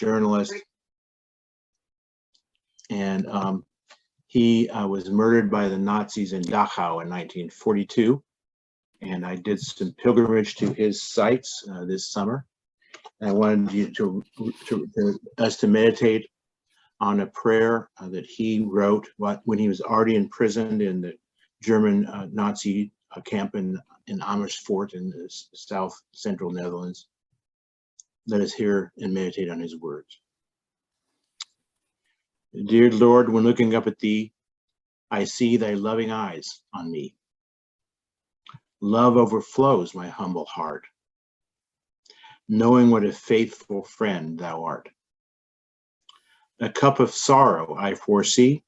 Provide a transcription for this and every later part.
journalist. And he was murdered by the Nazis in Dachau in 1942. And I did some pilgrimage to his sites this summer. And I wanted you us to meditate on a prayer that he wrote when he was already imprisoned in the German Nazi camp in Amersfoort in the south central Netherlands. Let us hear and meditate on his words. Dear Lord, when looking up at thee, I see thy loving eyes on me. Love overflows my humble heart, knowing what a faithful friend thou art. A cup of sorrow I foresee,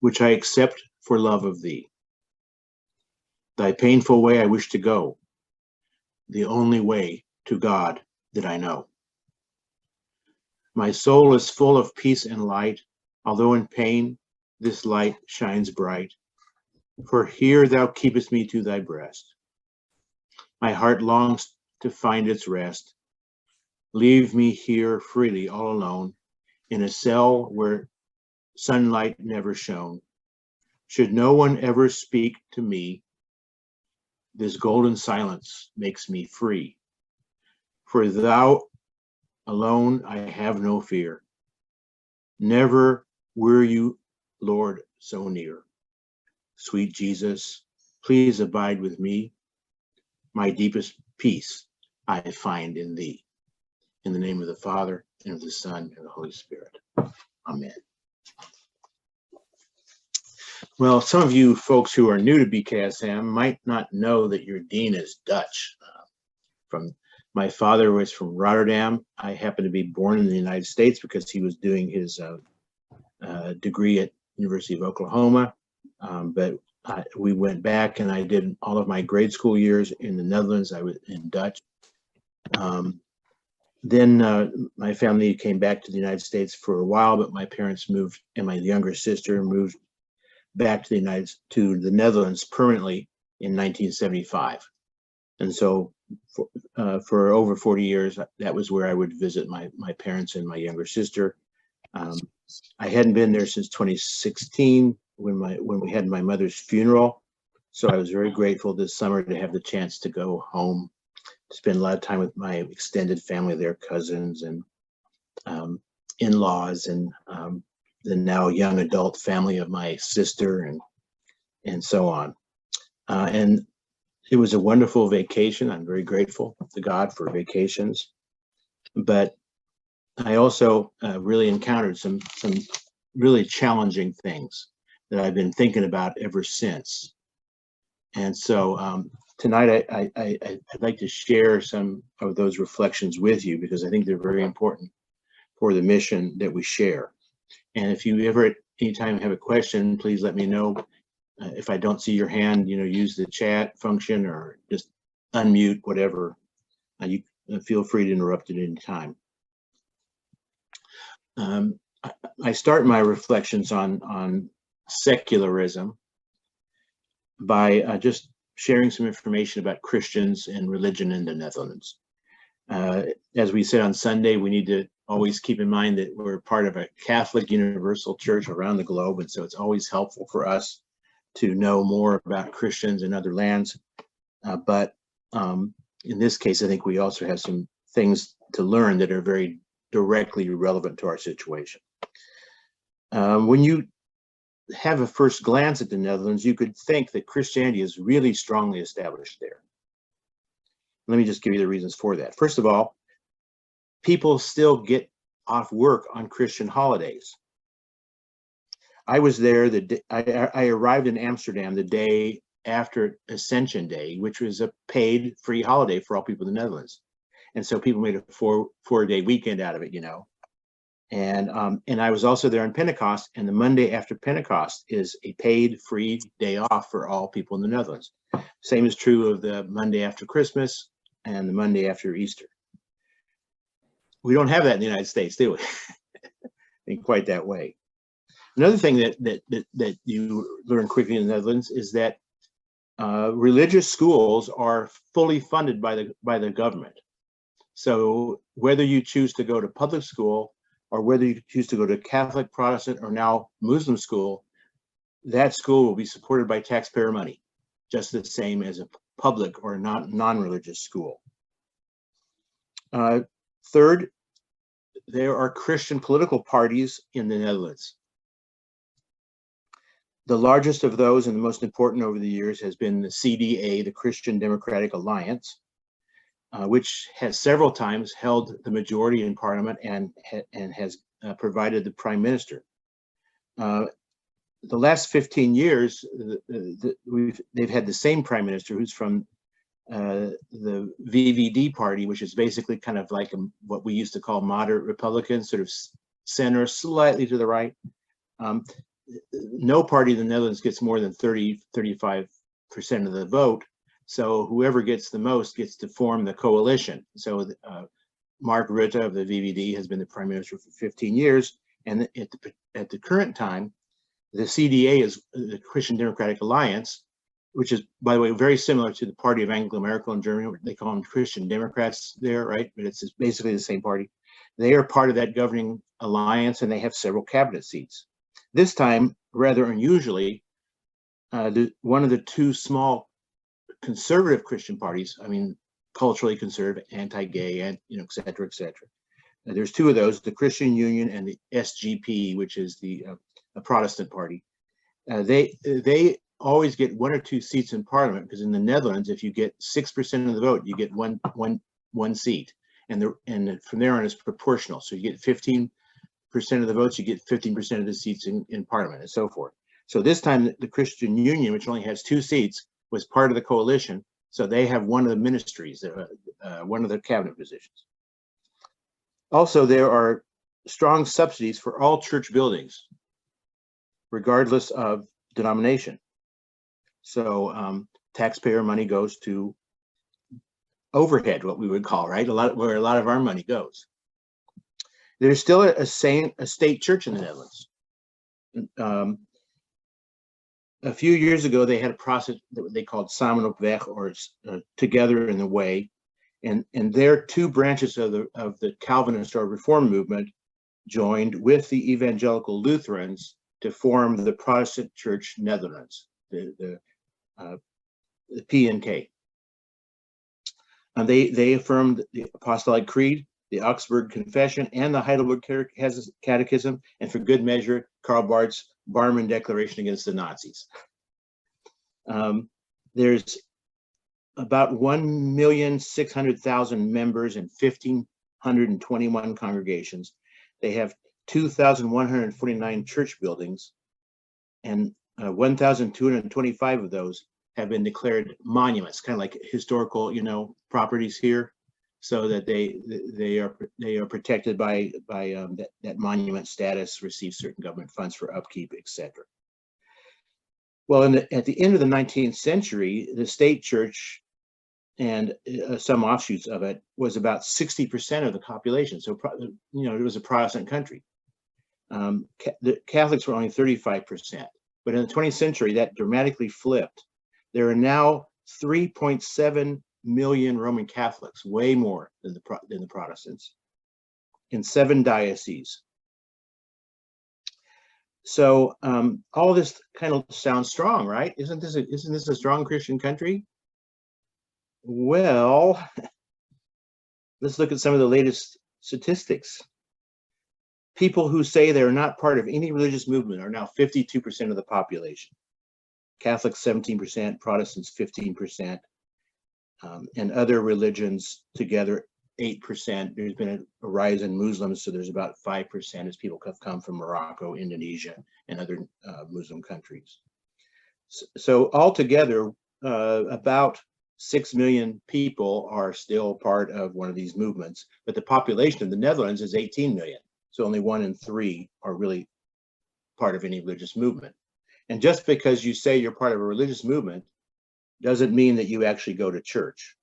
which I accept for love of thee. Thy painful way I wish to go, the only way to God that I know. My soul is full of peace and light, although in pain this light shines bright. For here thou keepest me to thy breast. My heart longs to find its rest. Leave me here freely all alone, in a cell where sunlight never shone. Should no one ever speak to me, this golden silence makes me free. For thou alone I have no fear. Never were you, Lord, so near. Sweet Jesus, please abide with me. My deepest peace I find in thee. In the name of the Father, and of the Son, and the Holy Spirit. Amen. Well, some of you folks who are new to BKSM might not know that your dean is Dutch. My father was from Rotterdam. I happened to be born in the United States because he was doing his degree at University of Oklahoma. But we went back, and I did all of my grade school years in the Netherlands. I was in Dutch. Then my family came back to the United States for a while, but my parents moved, and my younger sister moved back to the Netherlands permanently in 1975. And so for over 40 years, that was where I would visit my parents and my younger sister. I hadn't been there since 2016 when we had my mother's funeral. So I was very grateful this summer to have the chance to go home, to spend a lot of time with my extended family, their cousins and in-laws, and the now young adult family of my sister, and so on. And it was a wonderful vacation. I'm very grateful to God for vacations. But I also really encountered some really challenging things that I've been thinking about ever since. And so tonight I'd like to share some of those reflections with you, because I think they're very important for the mission that we share. And if you ever at any time have a question, please let me know. If I don't see your hand, use the chat function or just unmute, whatever. You feel free to interrupt at any time. I start my reflections on secularism by just sharing some information about Christians and religion in the Netherlands. As we said on Sunday, we need to always keep in mind that we're part of a Catholic universal church around the globe, and so it's always helpful for us to know more about Christians in other lands. But in this case, I think we also have some things to learn that are very directly relevant to our situation. When you have a first glance at the Netherlands, you could think that Christianity is really strongly established there. Let me just give you the reasons for that. First of all, people still get off work on Christian holidays. I was there I arrived in Amsterdam the day after Ascension Day, which was a paid free holiday for all people in the Netherlands. And so people made a four-day weekend out of it, And I was also there on Pentecost, and the Monday after Pentecost is a paid free day off for all people in the Netherlands. Same is true of the Monday after Christmas and the Monday after Easter. We don't have that in the United States, do we? In quite that way. Another thing that you learn quickly in the Netherlands is that religious schools are fully funded by the government. So whether you choose to go to public school or whether you choose to go to Catholic, Protestant, or now Muslim school, that school will be supported by taxpayer money, just the same as a public or non-religious school. Third, there are Christian political parties in the Netherlands. The largest of those and the most important over the years has been the CDA, the Christian Democratic Alliance, which has several times held the majority in parliament and has provided the prime minister. The last 15 years, they've had the same prime minister who's from the VVD party, which is basically kind of like what we used to call moderate Republican, sort of center, slightly to the right. No party in the Netherlands gets more than 35% of the vote. So whoever gets the most gets to form the coalition. So Mark Rutte of the VVD has been the prime minister for 15 years. And at the current time, the CDA is the Christian Democratic Alliance, which is, by the way, very similar to the party of Angela Merkel in Germany. They call them Christian Democrats there, right? But it's basically the same party. They are part of that governing alliance, and they have several cabinet seats. This time, rather unusually, one of the two small conservative Christian parties, I mean, culturally conservative, anti-gay, and et cetera, et cetera. There's two of those, the Christian Union and the SGP, which is the a Protestant party. They always get one or two seats in parliament, because in the Netherlands, if you get 6% of the vote, you get one seat, and from there on it's proportional. So you get 15% of the votes, you get 15% of the seats in parliament, and so forth. So this time, the Christian Union, which only has 2 seats, was part of the coalition. So they have one of the ministries, one of the cabinet positions. Also, there are strong subsidies for all church buildings, regardless of denomination. So taxpayer money goes to overhead, what we would call, right? Where a lot of our money goes. There's still a state church in the Netherlands. A few years ago, they had a process that they called Samen op weg, or Together in the Way, and their 2 branches of the Calvinist or Reform movement joined with the evangelical Lutherans to form the Protestant Church Netherlands, the PNK. And they affirmed the Apostolic Creed, the Augsburg Confession, and the Heidelberg Catechism, and for good measure, Karl Barth's Barmen Declaration against the Nazis. There's about 1,600,000 members in 1,521 congregations. They have 2,149 church buildings, and 1,225 of those have been declared monuments, kind of like historical, properties here, so that they are protected by that monument status, receive certain government funds for upkeep, etc. Well, at the end of the 19th century, the state church and some offshoots of it was about 60% of the population. So, it was a Protestant country. The Catholics were only 35%. But in the 20th century, that dramatically flipped. There are now 3.7 million Roman Catholics, way more than the Protestants, in 7 dioceses. So all this kind of sounds strong, right? Isn't this a strong Christian country? Well, let's look at some of the latest statistics. People who say they're not part of any religious movement are now 52% of the population. Catholics 17%, Protestants 15%, and other religions together 8%. There's been a rise in Muslims, so there's about 5% as people have come from Morocco, Indonesia, and other Muslim countries. So altogether, about 6 million people are still part of one of these movements, but the population of the Netherlands is 18 million. So only 1 in 3 are really part of any religious movement. And just because you say you're part of a religious movement doesn't mean that you actually go to church.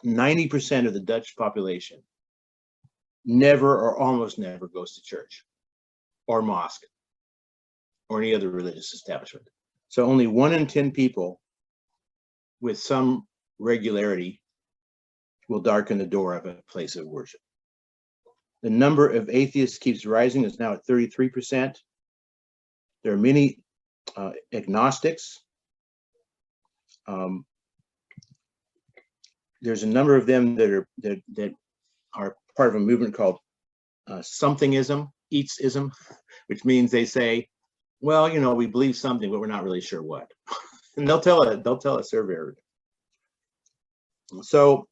90% of the Dutch population never or almost never goes to church or mosque or any other religious establishment. So only 1 in 10 people with some regularity will darken the door of a place of worship. The number of atheists keeps rising, is now at 33%. There are many agnostics. There's a number of them that are part of a movement called somethingism, eatsism, which means they say, well, you know, we believe something, but we're not really sure what. And they'll tell us they're very. So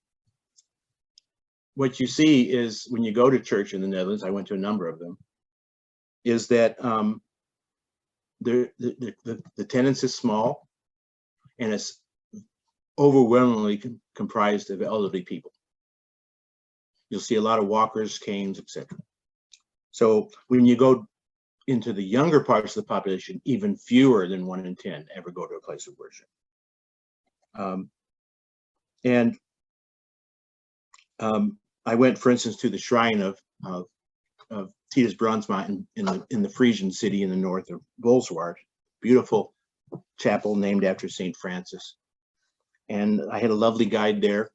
what you see is when you go to church in the Netherlands, I went to a number of them, is that the attendance is small, and it's overwhelmingly comprised of elderly people. You'll see a lot of walkers, canes, etc. So when you go into the younger parts of the population, even fewer than 1 in 10 ever go to a place of worship. I went, for instance, to the shrine of Titus Bronsma in the Frisian city in the north of Bolsward, beautiful chapel named after St. Francis. And I had a lovely guide there,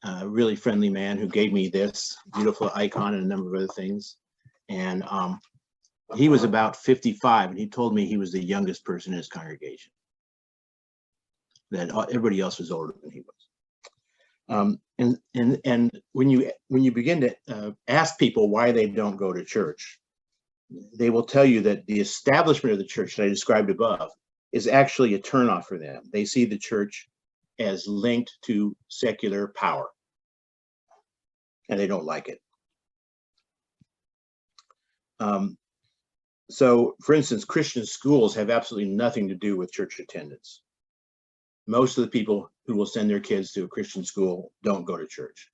a really friendly man who gave me this beautiful icon and a number of other things. And he was about 55, and he told me he was the youngest person in his congregation, that everybody else was older than he was. And when you begin to ask people why they don't go to church, they will tell you that the establishment of the church that I described above is actually a turnoff for them. They see the church as linked to secular power, and they don't like it. So, for instance, Christian schools have absolutely nothing to do with church attendance. Most of the people who will send their kids to a Christian school don't go to church.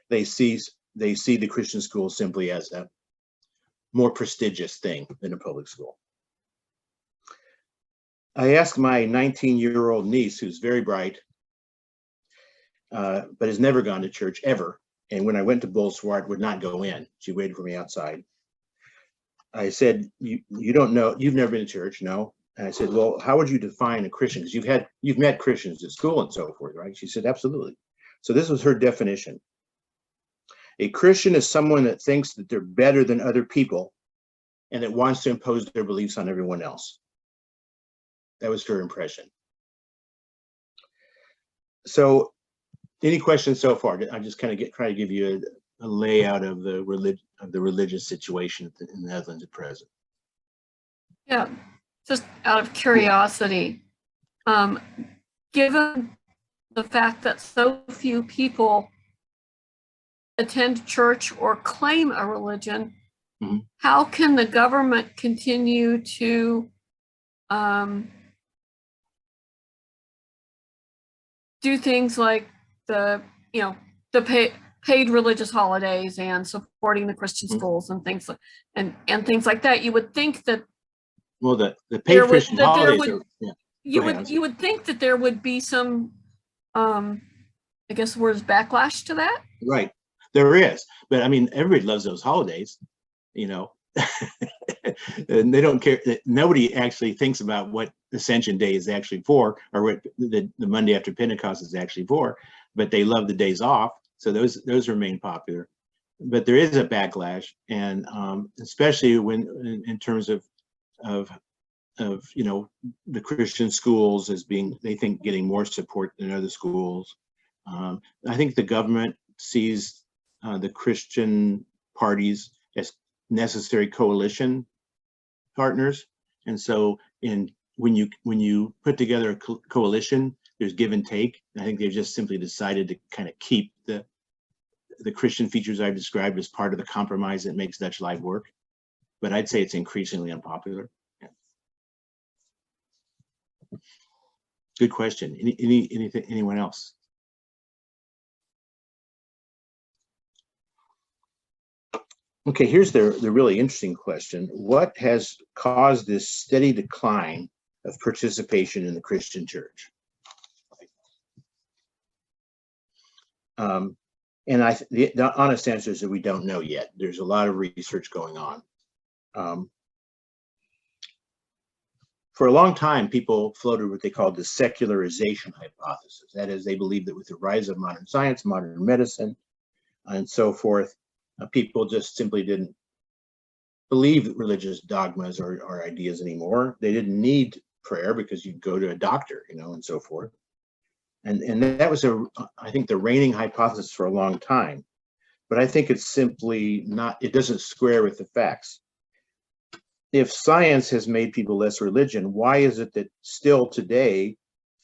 They see the Christian school simply as a more prestigious thing than a public school. I asked my 19-year-old niece, who's very bright, but has never gone to church ever, and when I went to Bolsward, would not go in. She waited for me outside. I said, you don't know, you've never been to church, no? And I said, well, how would you define a Christian? Because you've met Christians at school and so forth, right? She said, absolutely. So this was her definition. A Christian is someone that thinks that they're better than other people and that wants to impose their beliefs on everyone else. That was her impression. So any questions so far? I just kind of try to give you a layout of the religious situation in the Netherlands at present. Yeah, just out of curiosity, given the fact that so few people attend church or claim a religion, mm-hmm. How can the government continue to do things like the paid religious holidays and supporting the Christian schools and things like and things like that? You would think that the paid Christian holidays you would think that there would be some I guess the word is backlash to that. Right, there is, but I mean everybody loves those holidays, you know. And they don't care. Nobody actually thinks about what Ascension Day is actually for, or what the Monday after Pentecost is actually for, but they love the days off, so those remain popular. But there is a backlash, and especially when in terms of you know, the Christian schools as being, they think, getting more support than other schools. I think the government sees the Christian parties as necessary coalition partners, and so when you put together a coalition, there's give and take. I think they've just simply decided to kind of keep the Christian features I've described as part of the compromise that makes Dutch life work, but I'd say it's increasingly unpopular. Yeah. Good question. Anyone else? Okay, here's the really interesting question. What has caused this steady decline of participation in the Christian church? And the honest answer is that we don't know yet. There's a lot of research going on. For a long time, people floated what they called the secularization hypothesis. That is, they believed that with the rise of modern science, modern medicine, and so forth, people just simply didn't believe religious dogmas or ideas anymore. They didn't need prayer because you'd go to a doctor, and so forth. And that was, I think, the reigning hypothesis for a long time. But I think it's simply not, it doesn't square with the facts. If science has made people less religion, why is it that still today,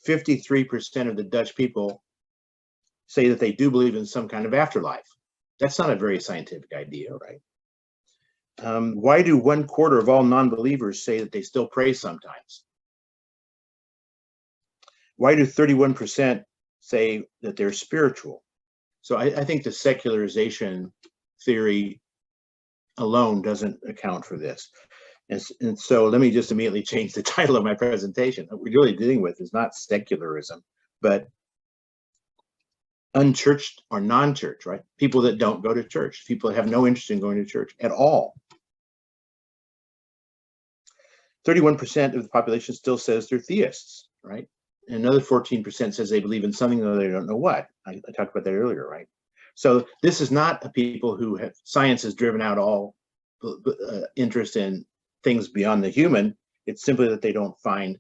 53% of the Dutch people say that they do believe in some kind of afterlife? That's not a very scientific idea, right? Why do 1/4 of all non-believers say that they still pray sometimes? Why do 31% say that they're spiritual? So I think the secularization theory alone doesn't account for this. And so let me just immediately change the title of my presentation. What we're really dealing with is not secularism, but unchurched or non-church, right? People that don't go to church, people that have no interest in going to church at all. 31% of the population still says they're theists, right? And another 14% says they believe in something, though they don't know what. I talked about that earlier, right? So this is not a people who have, science has driven out all interest in things beyond the human. It's simply that they don't find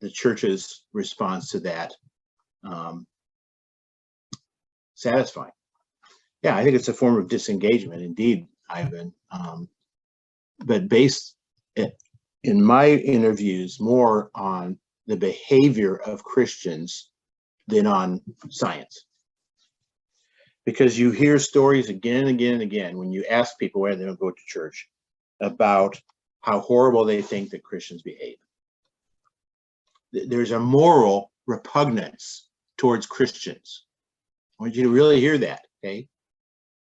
the church's response to that satisfying. Yeah, I think it's a form of disengagement, indeed, Ivan. But based in my interviews more on the behavior of Christians than on science. Because you hear stories again and again and again when you ask people why they don't go to church about how horrible they think that Christians behave. There's a moral repugnance towards Christians. I want you to really hear that, okay?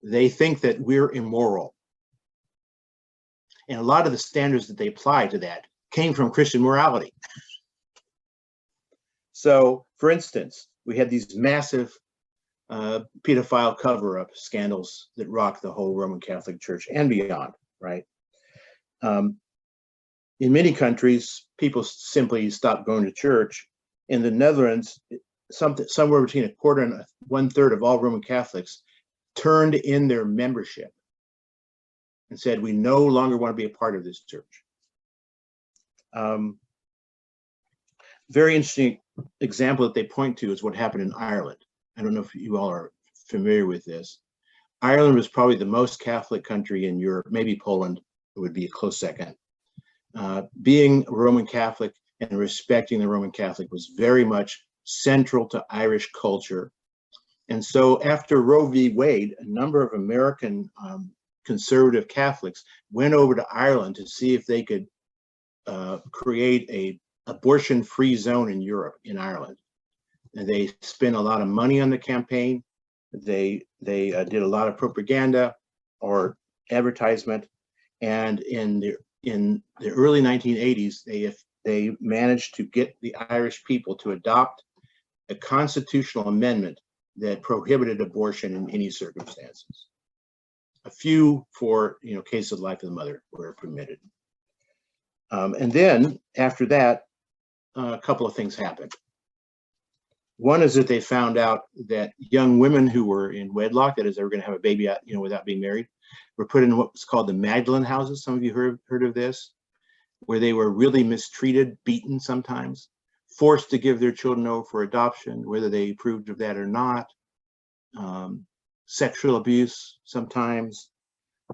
They think that we're immoral. And a lot of the standards that they apply to that came from Christian morality. So, for instance, we had these massive pedophile cover-up scandals that rocked the whole Roman Catholic Church and beyond, right? In many countries, people simply stopped going to church. In the Netherlands, somewhere between 1/4 and 1/3 of all Roman Catholics turned in their membership and said, we no longer want to be a part of this church. Very interesting example that they point to is what happened in Ireland. I don't know if you all are familiar with this. Ireland was probably the most Catholic country in Europe, maybe Poland would be a close second. Being Roman Catholic and respecting the Roman Catholic was very much central to Irish culture. And so after Roe v. Wade, a number of American conservative Catholics went over to Ireland to see if they could create a abortion-free zone in Europe, in Ireland. And they spent a lot of money on the campaign. They did a lot of propaganda or advertisement. And in the early 1980s, they managed to get the Irish people to adopt a constitutional amendment that prohibited abortion in any circumstances. A few for cases of the life of the mother were permitted. And then after that, a couple of things happened. One is that they found out that young women who were in wedlock, that is, they were going to have a baby without being married, were put in what was called the Magdalene houses. Some of you heard of this, where they were really mistreated, beaten sometimes, forced to give their children over for adoption, whether they approved of that or not, sexual abuse sometimes.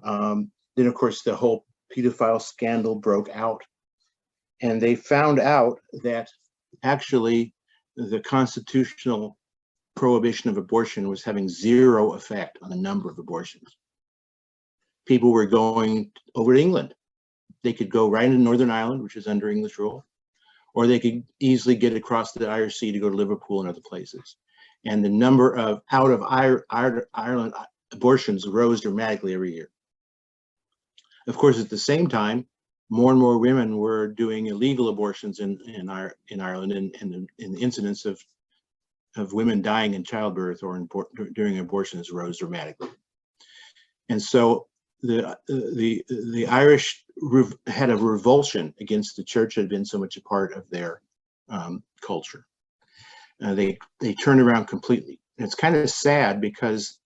Then, of course, the whole pedophile scandal broke out. And they found out that actually the constitutional prohibition of abortion was having zero effect on the number of abortions. People were going over to England. They could go right into Northern Ireland, which is under English rule, or they could easily get across the Irish Sea to go to Liverpool and other places. And the number of out of Ireland abortions rose dramatically every year. Of course, at the same time, more and more women were doing illegal abortions in Ireland, and the incidence of women dying in childbirth or during abortions rose dramatically. And so the Irish had a revulsion against the church that had been so much a part of their culture. They turned around completely. And it's kind of sad because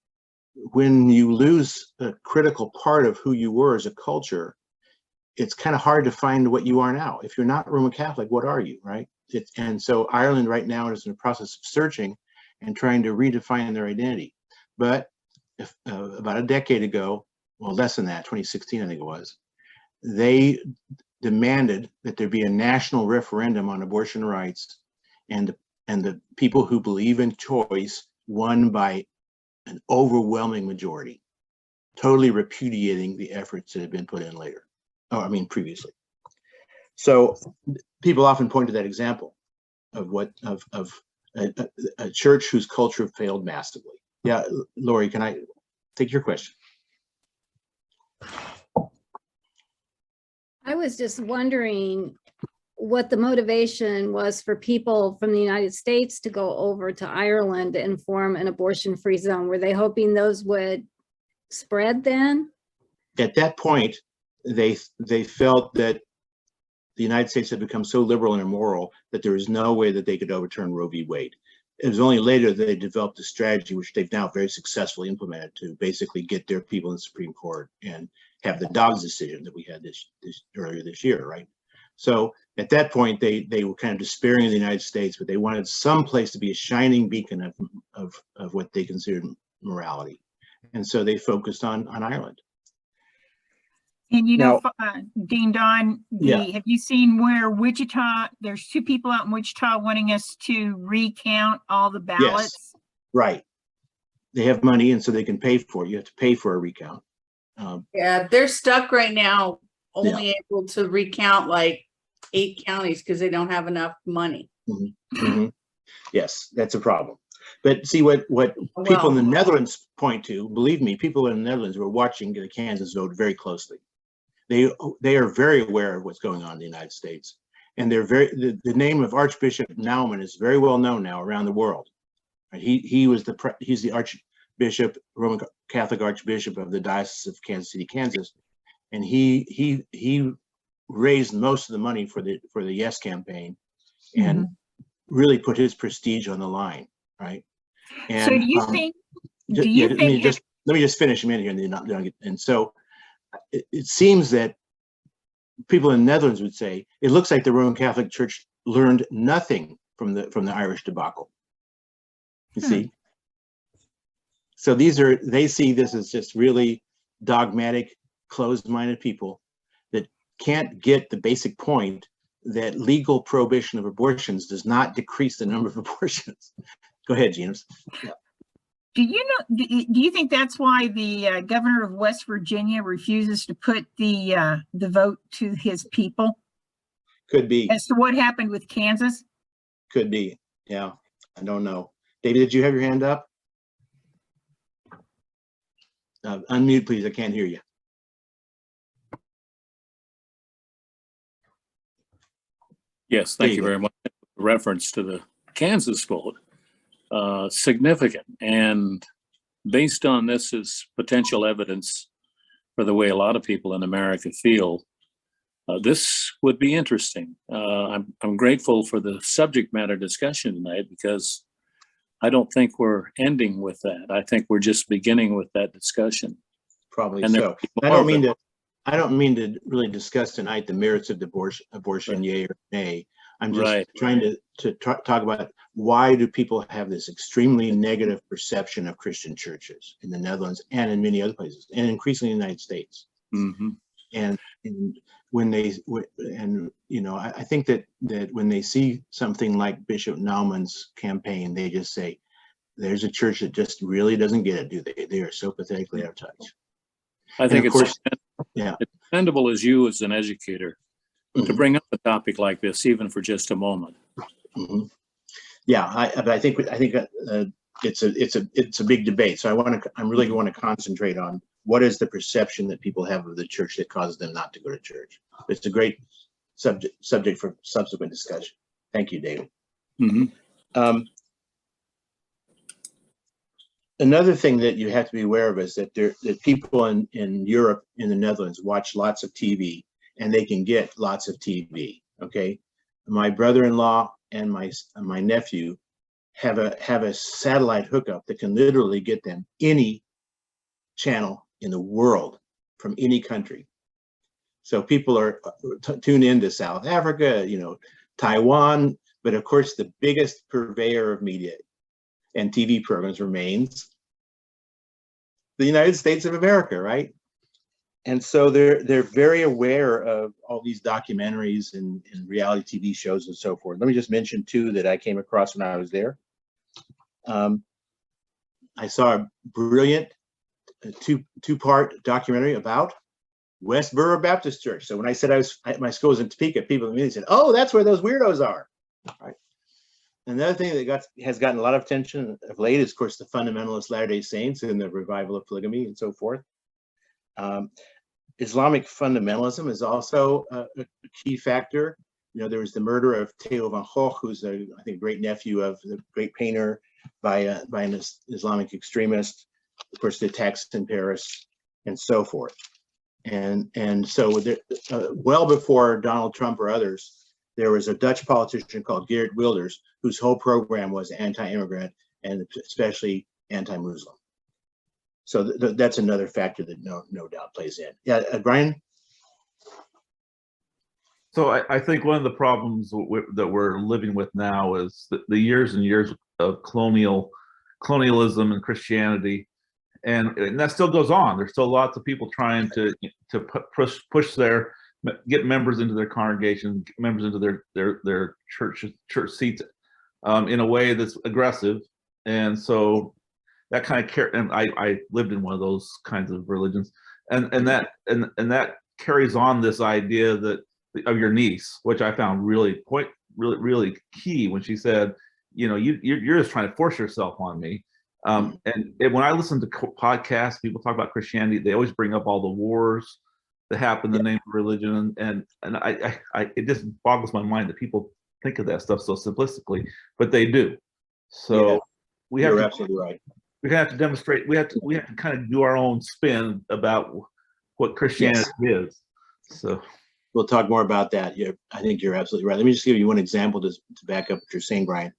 when you lose a critical part of who you were as a culture, it's kind of hard to find what you are now. If you're not Roman Catholic, what are you, right? And so Ireland right now is in the process of searching and trying to redefine their identity. But about a decade ago, well, less than that, 2016, I think it was, they demanded that there be a national referendum on abortion rights, and the people who believe in choice won by an overwhelming majority, totally repudiating the efforts that had been put in later. Oh, I mean, previously. So people often point to that example of a church whose culture failed massively. Yeah, Lori, can I take your question? I was just wondering what the motivation was for people from the United States to go over to Ireland and form an abortion-free zone. Were they hoping those would spread then? At that point, they felt that the United States had become so liberal and immoral that there was no way that they could overturn Roe v. Wade. It was only later that they developed a strategy, which they've now very successfully implemented, to basically get their people in the Supreme Court and have the Dobbs decision that we had this earlier this year, right? So at that point, they were kind of despairing of the United States, but they wanted some place to be a shining beacon of what they considered morality, and so they focused on Ireland. And you know, Now, Dean Don, have you seen where Wichita, there's two people out in Wichita wanting us to recount all the ballots? Yes, right. They have money, and so they can pay for it. You have to pay for a recount. Yeah, they're stuck right now, only able to recount like 8 counties because they don't have enough money. Mm-hmm. Mm-hmm. Yes, that's a problem. But see what people in the Netherlands point to, believe me, people in the Netherlands were watching the Kansas vote very closely. They are very aware of what's going on in the United States, and they're the name of Archbishop Naumann is very well known now around the world. He's the Archbishop, Roman Catholic Archbishop of the Diocese of Kansas City, Kansas, and he raised most of the money for the Yes campaign, and really put his prestige on the line, right? And so do you think? Let me just finish a minute here, and so it seems that people in the Netherlands would say it looks like the Roman Catholic Church learned nothing from the Irish debacle. You see, so they see this as just really dogmatic, closed-minded people that can't get the basic point that legal prohibition of abortions does not decrease the number of abortions. Go ahead, James. Yeah. Do you think that's why the governor of West Virginia refuses to put the vote to his people? Could be. As to what happened with Kansas? Could be. Yeah, I don't know. David, did you have your hand up? Unmute, please. I can't hear you. Yes, thank you very much. Reference to the Kansas vote, significant, and based on this as potential evidence for the way a lot of people in America feel, this would be interesting. I'm grateful for the subject matter discussion tonight, because I don't think we're ending with that. I think we're just beginning with that discussion. Probably so. I don't mean to really discuss tonight the merits of abortion, yay or nay. I'm just trying to talk about why do people have this extremely negative perception of Christian churches in the Netherlands and in many other places, and increasingly in the United States. Mm-hmm. And when they, I think that when they see something like Bishop Naumann's campaign, they just say, there's a church that just really doesn't get it, do they? They are so pathetically out of touch. I think it's commendable as you as an educator to bring up a topic like this, even for just a moment. Mm-hmm. Yeah, but I think it's a big debate. So I'm really going to concentrate on what is the perception that people have of the church that causes them not to go to church. It's a great subject for subsequent discussion. Thank you, David. Mm-hmm. Another thing that you have to be aware of is that that people in Europe, in the Netherlands, watch lots of TV, and they can get lots of TV. Okay, my brother-in-law and my nephew have a satellite hookup that can literally get them any channel in the world from any country. So people are tuned into South Africa, Taiwan, but of course the biggest purveyor of media and TV programs remains the United States of America, right? And so they're very aware of all these documentaries and reality TV shows and so forth. Let me just mention two that I came across when I was there. I saw a brilliant two-part documentary about Westboro Baptist Church. So when I said my school was in Topeka, people immediately said, "Oh, that's where those weirdos are." Right. Another thing that has gotten a lot of attention of late is, of course, the fundamentalist Latter-day Saints and the revival of polygamy and so forth. Islamic fundamentalism is also a key factor. There was the murder of Theo van Gogh, who's I think great nephew of the great painter, by an Islamic extremist. Of course, the attacks in Paris and so forth. And so well before Donald Trump or others, there was a Dutch politician called Geert Wilders, whose whole program was anti-immigrant and especially anti-Muslim. So that's another factor that no doubt plays in. Yeah, Brian? So I think one of the problems that we're living with now is the years and years of colonialism and Christianity, and that still goes on. There's still lots of people trying to push get members into their congregation, get members into their church seats in a way that's aggressive, and so that kind of and I lived in one of those kinds of religions, and that carries on this idea that of your niece, which I found really key when she said, you're just trying to force yourself on me. And when I listen to podcasts, people talk about Christianity, they always bring up all the wars that happen in the name of religion, and it just boggles my mind that people think of that stuff so simplistically, but they do. So you're absolutely right. We have to demonstrate. We have to kind of do our own spin about what Christianity is. So we'll talk more about that. I think you're absolutely right. Let me just give you one example to back up what you're saying, Brian.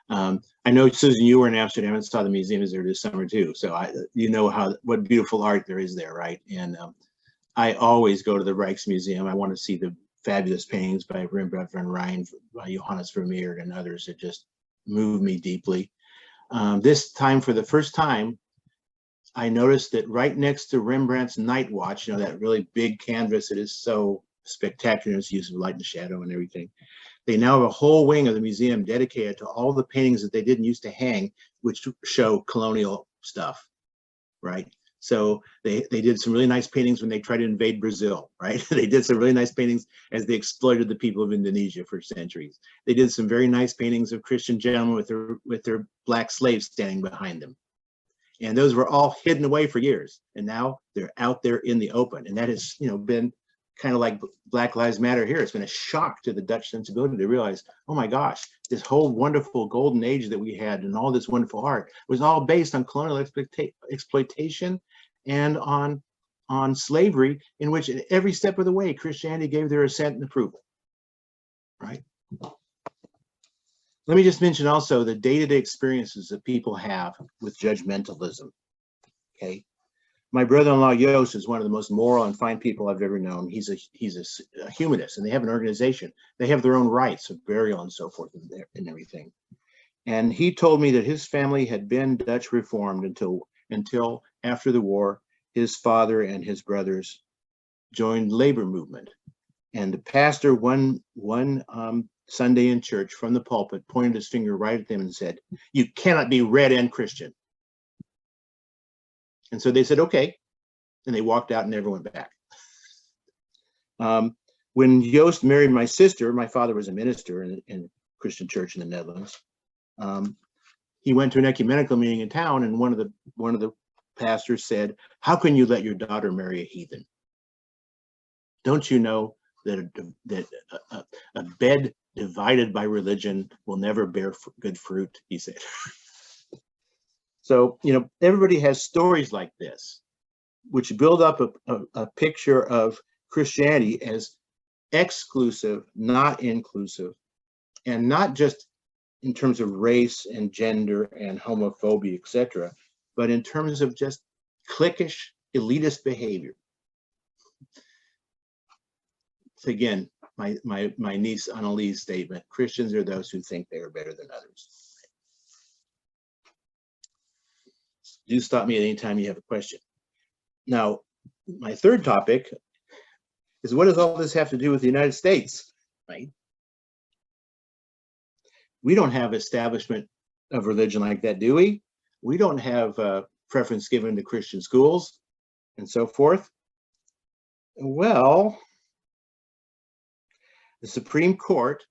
I know, Susan, you were in Amsterdam and saw the museums there this summer too. So what beautiful art there is there, right? And I always go to the Rijksmuseum. I want to see the fabulous paintings by Rembrandt van Rijn, by Johannes Vermeer, and others that just move me deeply. This time, for the first time, I noticed that right next to Rembrandt's Night Watch, that really big canvas that is so spectacular in its use of light and shadow and everything, they now have a whole wing of the museum dedicated to all the paintings that they didn't used to hang, which show colonial stuff, right? So they did some really nice paintings when they tried to invade Brazil, right? They did some really nice paintings as they exploited the people of Indonesia for centuries. They did some very nice paintings of Christian gentlemen with their black slaves standing behind them. And those were all hidden away for years. And now they're out there in the open. And that has, been kind of like Black Lives Matter here. It's been a shock to the Dutch sensibility to realize, oh my gosh, this whole wonderful golden age that we had and all this wonderful art was all based on colonial exploitation and on slavery, in which at every step of the way, Christianity gave their assent and approval, right? Let me just mention also the day-to-day experiences that people have with judgmentalism, okay? My brother-in-law, Joost, is one of the most moral and fine people I've ever known. He's a humanist, and they have an organization. They have their own rights of burial and so forth and everything. And he told me that his family had been Dutch Reformed until after the war, his father and his brothers joined labor movement. And the pastor one Sunday in church from the pulpit pointed his finger right at them and said, "You cannot be red and Christian." And so they said, okay. And they walked out and never went back. When Joost married my sister, my father was a minister in a Christian church in the Netherlands. He went to an ecumenical meeting in town, and one of the pastors said, "How can you let your daughter marry a heathen? Don't you know that a bed divided by religion will never bear good fruit?" he said. So, everybody has stories like this, which build up a picture of Christianity as exclusive, not inclusive, and not just in terms of race and gender and homophobia, etc., but in terms of just cliquish, elitist behavior. So again, my niece Annalise statement: Christians are those who think they are better than others. Do stop me at any time you have a question. Now, my third topic is, what does all this have to do with the United States, right? We don't have establishment of religion like that, do we? We don't have preference given to Christian schools and so forth. Well, the Supreme Court,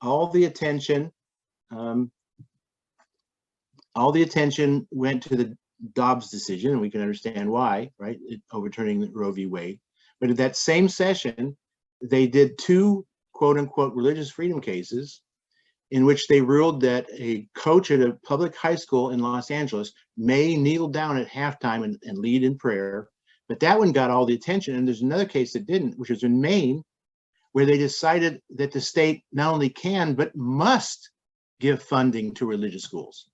all the attention went to the Dobbs decision, and we can understand why, right? Overturning Roe v. Wade. But at that same session, they did two quote unquote religious freedom cases in which they ruled that a coach at a public high school in Los Angeles may kneel down at halftime and lead in prayer. But that one got all the attention. And there's another case that didn't, which was in Maine, where they decided that the state not only can, but must give funding to religious schools.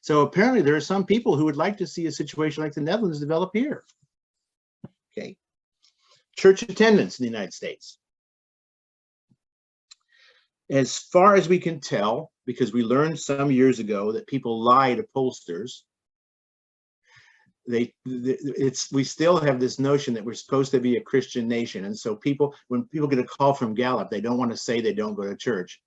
So apparently there are some people who would like to see a situation like the Netherlands develop here. Okay. Church attendance in the United States. As far as we can tell, because we learned some years ago that people lie to pollsters, we still have this notion that we're supposed to be a Christian nation. And so when people get a call from Gallup, they don't want to say they don't go to church.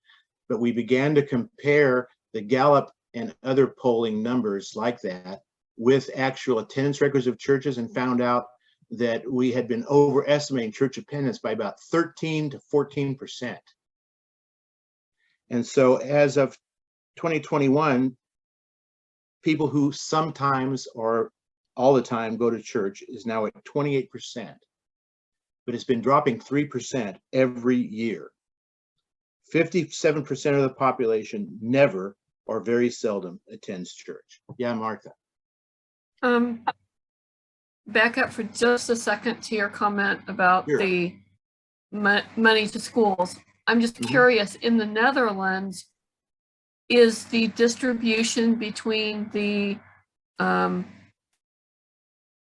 But we began to compare the Gallup and other polling numbers like that with actual attendance records of churches, and found out that we had been overestimating church attendance by about 13 to 14%. And so as of 2021, people who sometimes or all the time go to church is now at 28%, but it's been dropping 3% every year. 57% of the population never or very seldom attends church. Yeah, Martha. Back up for just a second to your comment about Sure. the money to schools. I'm just curious, in the Netherlands, is the distribution between the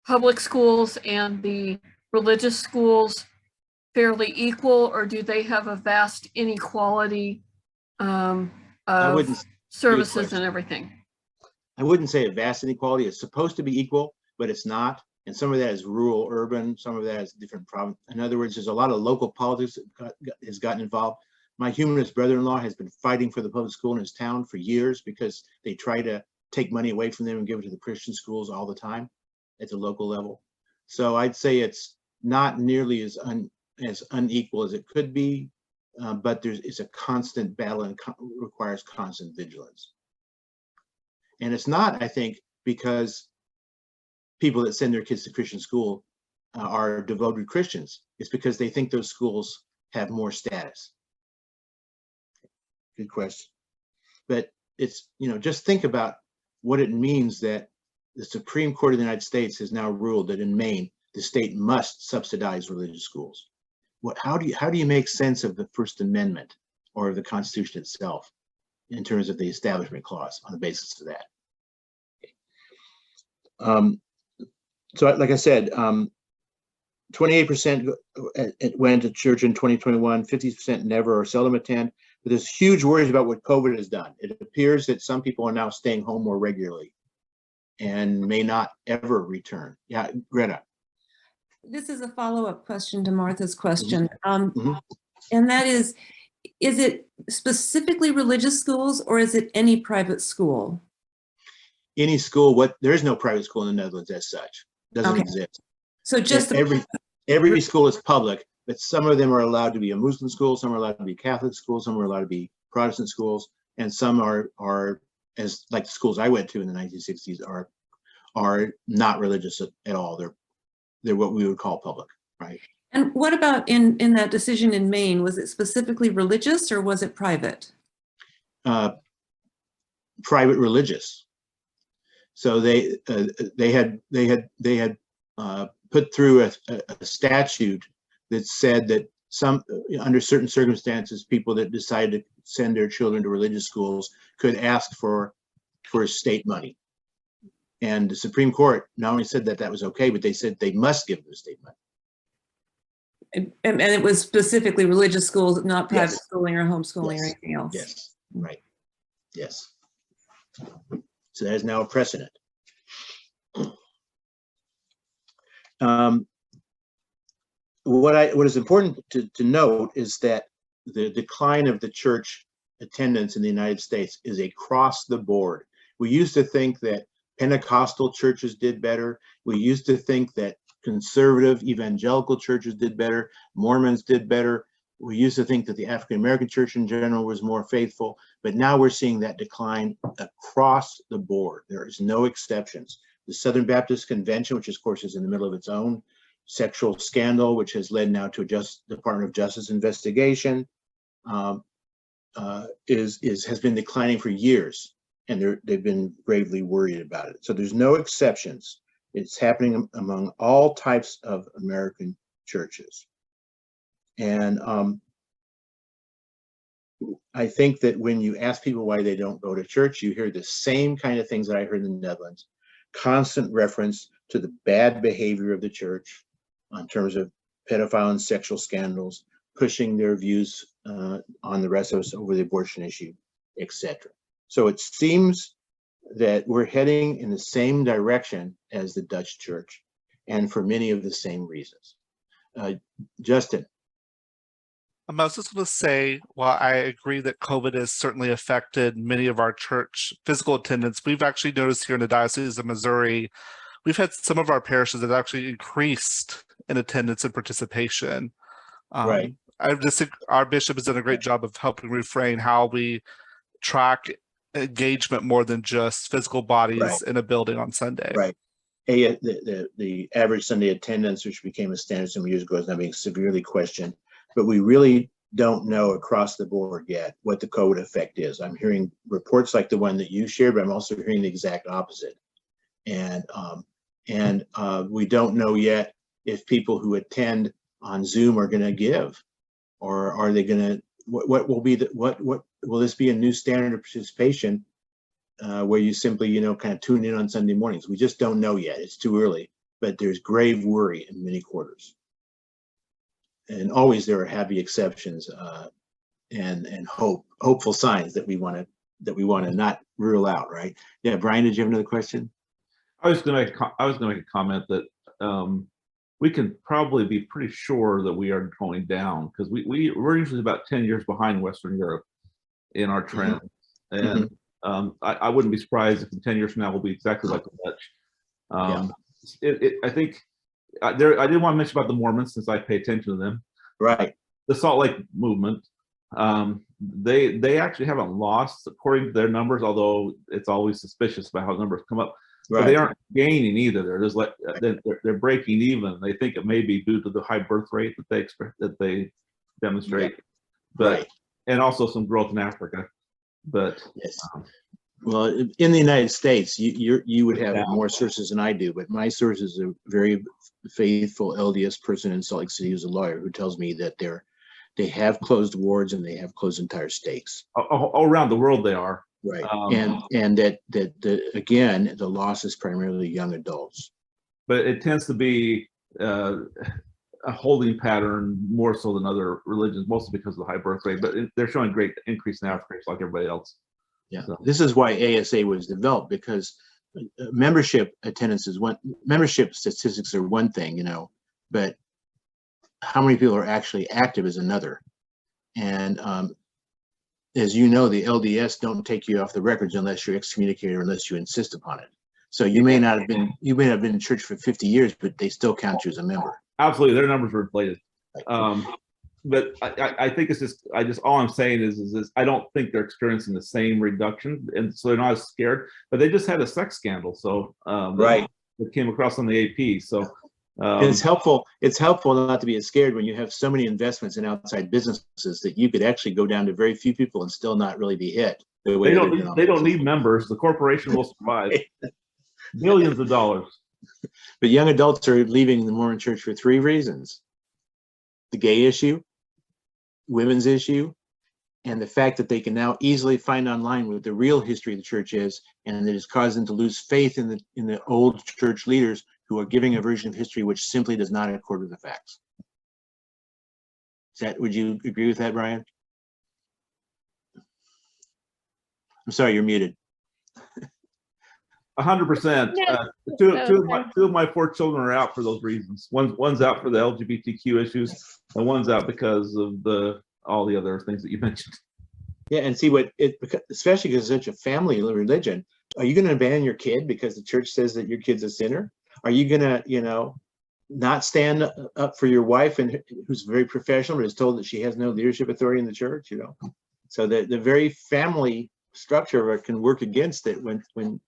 public schools and the religious schools fairly equal, or do they have a vast inequality of services and everything? I wouldn't say a vast inequality. It's supposed to be equal, but it's not. And some of that is rural, urban. Some of that is different problems. In other words, there's a lot of local politics that has gotten involved. My humanist brother-in-law has been fighting for the public school in his town for years because they try to take money away from them and give it to the Christian schools all the time at the local level. So I'd say it's not nearly as unequal as it could be, but it's a constant battle and requires constant vigilance. And it's not, I think, because people that send their kids to Christian school are devoted Christians. It's because they think those schools have more status. Good question. But it's, just think about what it means that the Supreme Court of the United States has now ruled that in Maine, the state must subsidize religious schools. How do you make sense of the First Amendment or of the Constitution itself in terms of the Establishment Clause on the basis of that? So like I said, 28% went to church in 2021, 50% never or seldom attend. But there's huge worries about what COVID has done. It appears that some people are now staying home more regularly and may not ever return. Yeah, Greta. This is a follow-up question to Martha's question. And that is it specifically religious schools, or is it any private school? Any school. There is no private school in the Netherlands as such. Doesn't exist. So just every school is public, but some of them are allowed to be a Muslim school, some are allowed to be Catholic schools, some are allowed to be Protestant schools, and some are as like the schools I went to in the 1960s are not religious at all. They're what we would call public, right? And what about in that decision in Maine? Was it specifically religious or was it private? private religious. So they had put through a statute that said that under certain circumstances, people that decided to send their children to religious schools could ask for state money. And the Supreme Court not only said that was okay, but they said they must give them state money. And it was specifically religious schools, not private Yes. schooling or homeschooling Yes. or anything else. Yes, right. Yes. So that is now a precedent. What is important to note is that the decline of the church attendance in the United States is across the board. We used to think that Pentecostal churches did better. We used to think that conservative evangelical churches did better. Mormons did better. We used to think that the African American church in general was more faithful, but now we're seeing that decline across the board. There is no exceptions. The Southern Baptist Convention, which of course is in the middle of its own sexual scandal, which has led now to a Department of Justice investigation, has been declining for years, and they've been gravely worried about it. So there's no exceptions. It's happening among all types of American churches. And I think that when you ask people why they don't go to church, you hear the same kind of things that I heard in the Netherlands. Constant reference to the bad behavior of the church in terms of pedophile and sexual scandals, pushing their views on the rest of us over the abortion issue, etc. So it seems that we're heading in the same direction as the Dutch church, and for many of the same reasons. Justin. I was just going to say, while I agree that COVID has certainly affected many of our church physical attendance, we've actually noticed here in the Diocese of Missouri, we've had some of our parishes that actually increased in attendance and participation. Right. Our bishop has done a great job of helping refrain how we track engagement more than just physical bodies in a building on Sunday. Right. The average Sunday attendance, which became a standard some years ago, is now being severely questioned. But we really don't know across the board yet what the COVID effect is. I'm hearing reports like the one that you shared, but I'm also hearing the exact opposite. And we don't know yet if people who attend on Zoom are going to give, or are they going to? What will this be a new standard of participation, where you simply kind of tune in on Sunday mornings? We just don't know yet. It's too early, but there's grave worry in many quarters. And always there are happy exceptions and hopeful signs that we want to not rule out, right? Yeah, Brian, did you have another question? I was going to make a comment that we can probably be pretty sure that we are going down, because we're usually about 10 years behind Western Europe in our trend, and I wouldn't be surprised if in 10 years from now we'll be exactly like the Dutch. I think. I did want to mention about the Mormons, since I pay attention to them. Right. The Salt Lake movement, they actually haven't lost according to their numbers, although it's always suspicious about how numbers come up. Right. But they aren't gaining either. They're just like they're breaking even. They think it may be due to the high birth rate that they demonstrate, but and also some growth in Africa. But yes. Well, in the United States, you would have more sources than I do, but my source is a very faithful LDS person in Salt Lake City who's a lawyer, who tells me that they have closed wards and they have closed entire states. All around the world they are. Right. And that again, the loss is primarily young adults. But it tends to be a holding pattern more so than other religions, mostly because of the high birth rate. But they're showing great increase in Africa, like everybody else. Yeah, so this is why ASA was developed, because membership statistics are one thing, but how many people are actually active is another. And as you know, the LDS don't take you off the records unless you're excommunicated or unless you insist upon it. So you may not have been in church for 50 years, but they still count you as a member. Absolutely, their numbers are inflated. But I think it's just all I'm saying is I don't think they're experiencing the same reduction, and so they're not as scared. But they just had a sex scandal, so that came across on the AP. So It's helpful not to be scared when you have so many investments in outside businesses that you could actually go down to very few people and still not really be hit. They don't need members. The corporation will survive. Billions of dollars. But young adults are leaving the Mormon Church for 3 reasons: the gay issue, women's issue, and the fact that they can now easily find online what the real history of the church is, and that has caused them to lose faith in the old church leaders who are giving a version of history which simply does not accord with the facts. Would you agree with that, Brian? I'm sorry, you're muted. 100%. Two of my 4 children are out for those reasons. One's out for the LGBTQ issues, and one's out because of all the other things that you mentioned. Yeah, and see especially because it's such a family religion. Are you going to abandon your kid because the church says that your kid's a sinner? Are you going to, not stand up for your wife and who's very professional but is told that she has no leadership authority in the church? So the very family structure of it can work against it when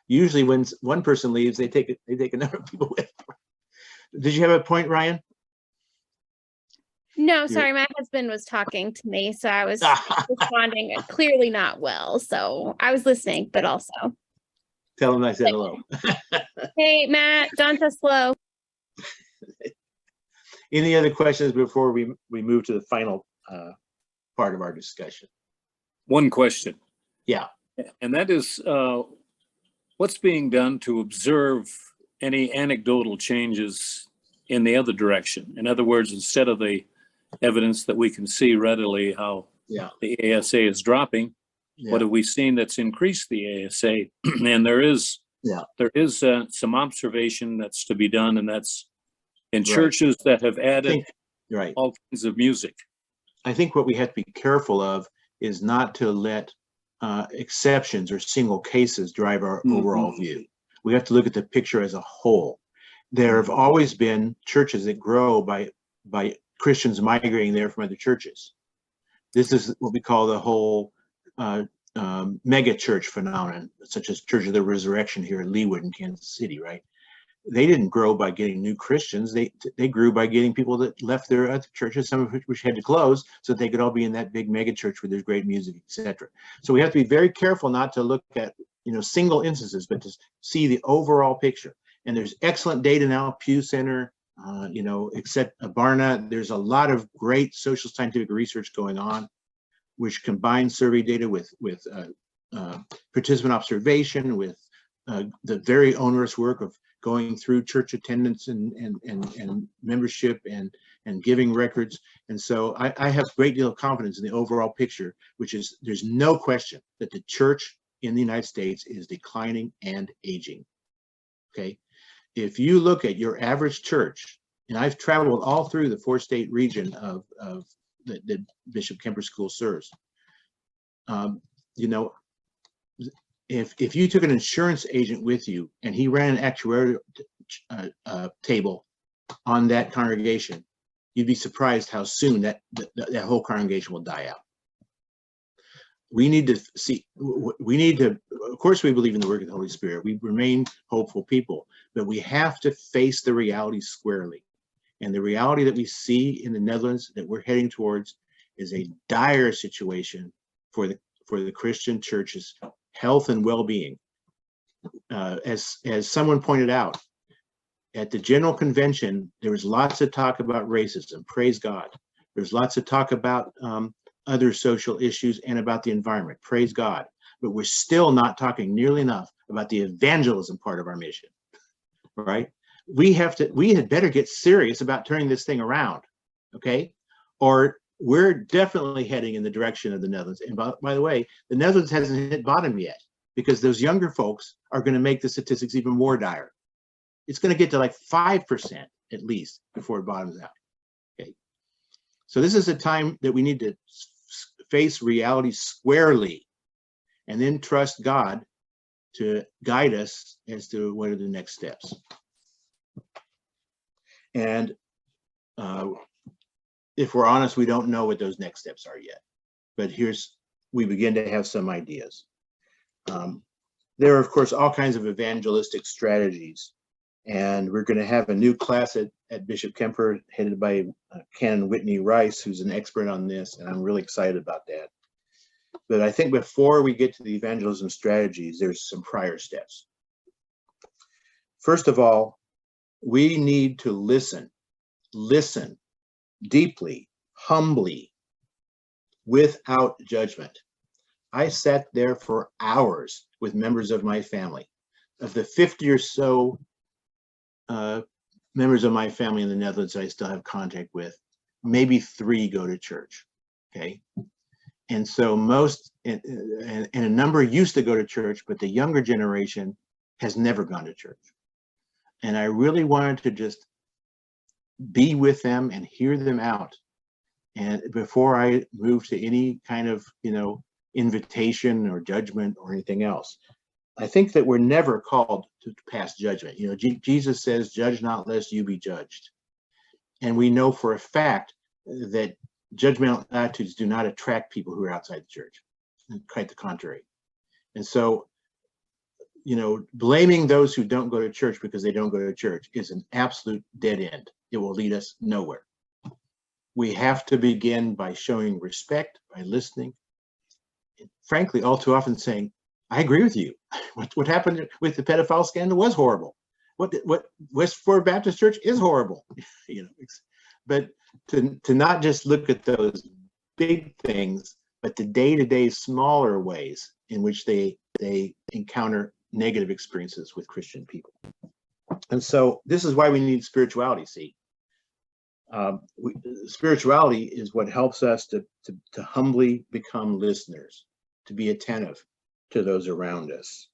usually when one person leaves, they take a number of people with them. Did you have a point, Ryan? No, sorry, my husband was talking to me, so I was responding clearly not well. So I was listening, but also. Tell him I said hello. Hey, Matt, don't so slow. Any other questions before we move to the final part of our discussion? One question. Yeah. And that is, what's being done to observe any anecdotal changes in the other direction? In other words, instead of the evidence that we can see readily how the ASA is dropping, what have we seen that's increased the ASA? And there is some observation that's to be done, and that's in churches that have added all kinds of music. I think what we have to be careful of is not to let exceptions or single cases drive our overall view. We have to look at the picture as a whole. There have always been churches that grow by Christians migrating there from other churches. This is what we call the whole mega church phenomenon, such as Church of the Resurrection here in Leawood in Kansas City, right? They didn't grow by getting new Christians. They grew by getting people that left their other churches, some of which had to close, so that they could all be in that big mega church where there's great music, etc. So we have to be very careful not to look at single instances, but to see the overall picture. And there's excellent data now, Pew Center, except Barna. There's a lot of great social scientific research going on, which combines survey data with participant observation, with the very onerous work of going through church attendance and membership and giving records. And so I have a great deal of confidence in the overall picture, which is there's no question that the church in the United States is declining and aging. Okay. If you look at your average church, and I've traveled all through the 4-state region of that Bishop Kemper School serves, if you took an insurance agent with you and he ran an actuarial table on that congregation, you'd be surprised how soon that whole congregation will die out. We need to of course, we believe in the work of the Holy Spirit. We remain hopeful people, but we have to face the reality squarely. And the reality that we see in the Netherlands that we're heading towards is a dire situation for the Christian church's health and well-being. As someone pointed out, at the General Convention, there was lots of talk about racism. Praise God. There's lots of talk about other social issues and about the environment. Praise God. But we're still not talking nearly enough about the evangelism part of our mission, right? We had better get serious about turning this thing around, okay? Or we're definitely heading in the direction of the Netherlands. And by the way, the Netherlands hasn't hit bottom yet, because those younger folks are going to make the statistics even more dire. It's going to get to like 5% at least before it bottoms out. Okay. So this is a time that we need to face reality squarely and then trust God to guide us as to what are the next steps. And if we're honest, we don't know what those next steps are yet, but we begin to have some ideas. There are, of course, all kinds of evangelistic strategies And we're going to have a new class at Bishop Kemper headed by Canon Whitney Rice, who's an expert on this, and I'm really excited about that. But I think before we get to the evangelism strategies, there's some prior steps. First of all, we need to listen deeply, humbly, without judgment. I sat there for hours with members of my family. Of the 50 or so members of my family in the Netherlands I still have contact with, maybe 3 go to church, okay? And so most, and a number used to go to church, but the younger generation has never gone to church. And I really wanted to just be with them and hear them out. And before I move to any kind of, invitation or judgment or anything else, I think that we're never called to pass judgment. Jesus says, "Judge not lest you be judged." And we know for a fact that judgmental attitudes do not attract people who are outside the church, quite the contrary. And so, blaming those who don't go to church because they don't go to church is an absolute dead end. It will lead us nowhere. We have to begin by showing respect, by listening, and frankly, all too often saying, "I agree with you. What happened with the pedophile scandal was horrible. What Westford Baptist Church is horrible." But to not just look at those big things, but the day-to-day smaller ways in which they encounter negative experiences with Christian people. And so this is why we need spirituality. See, spirituality is what helps us to humbly become listeners, to be attentive to those around us.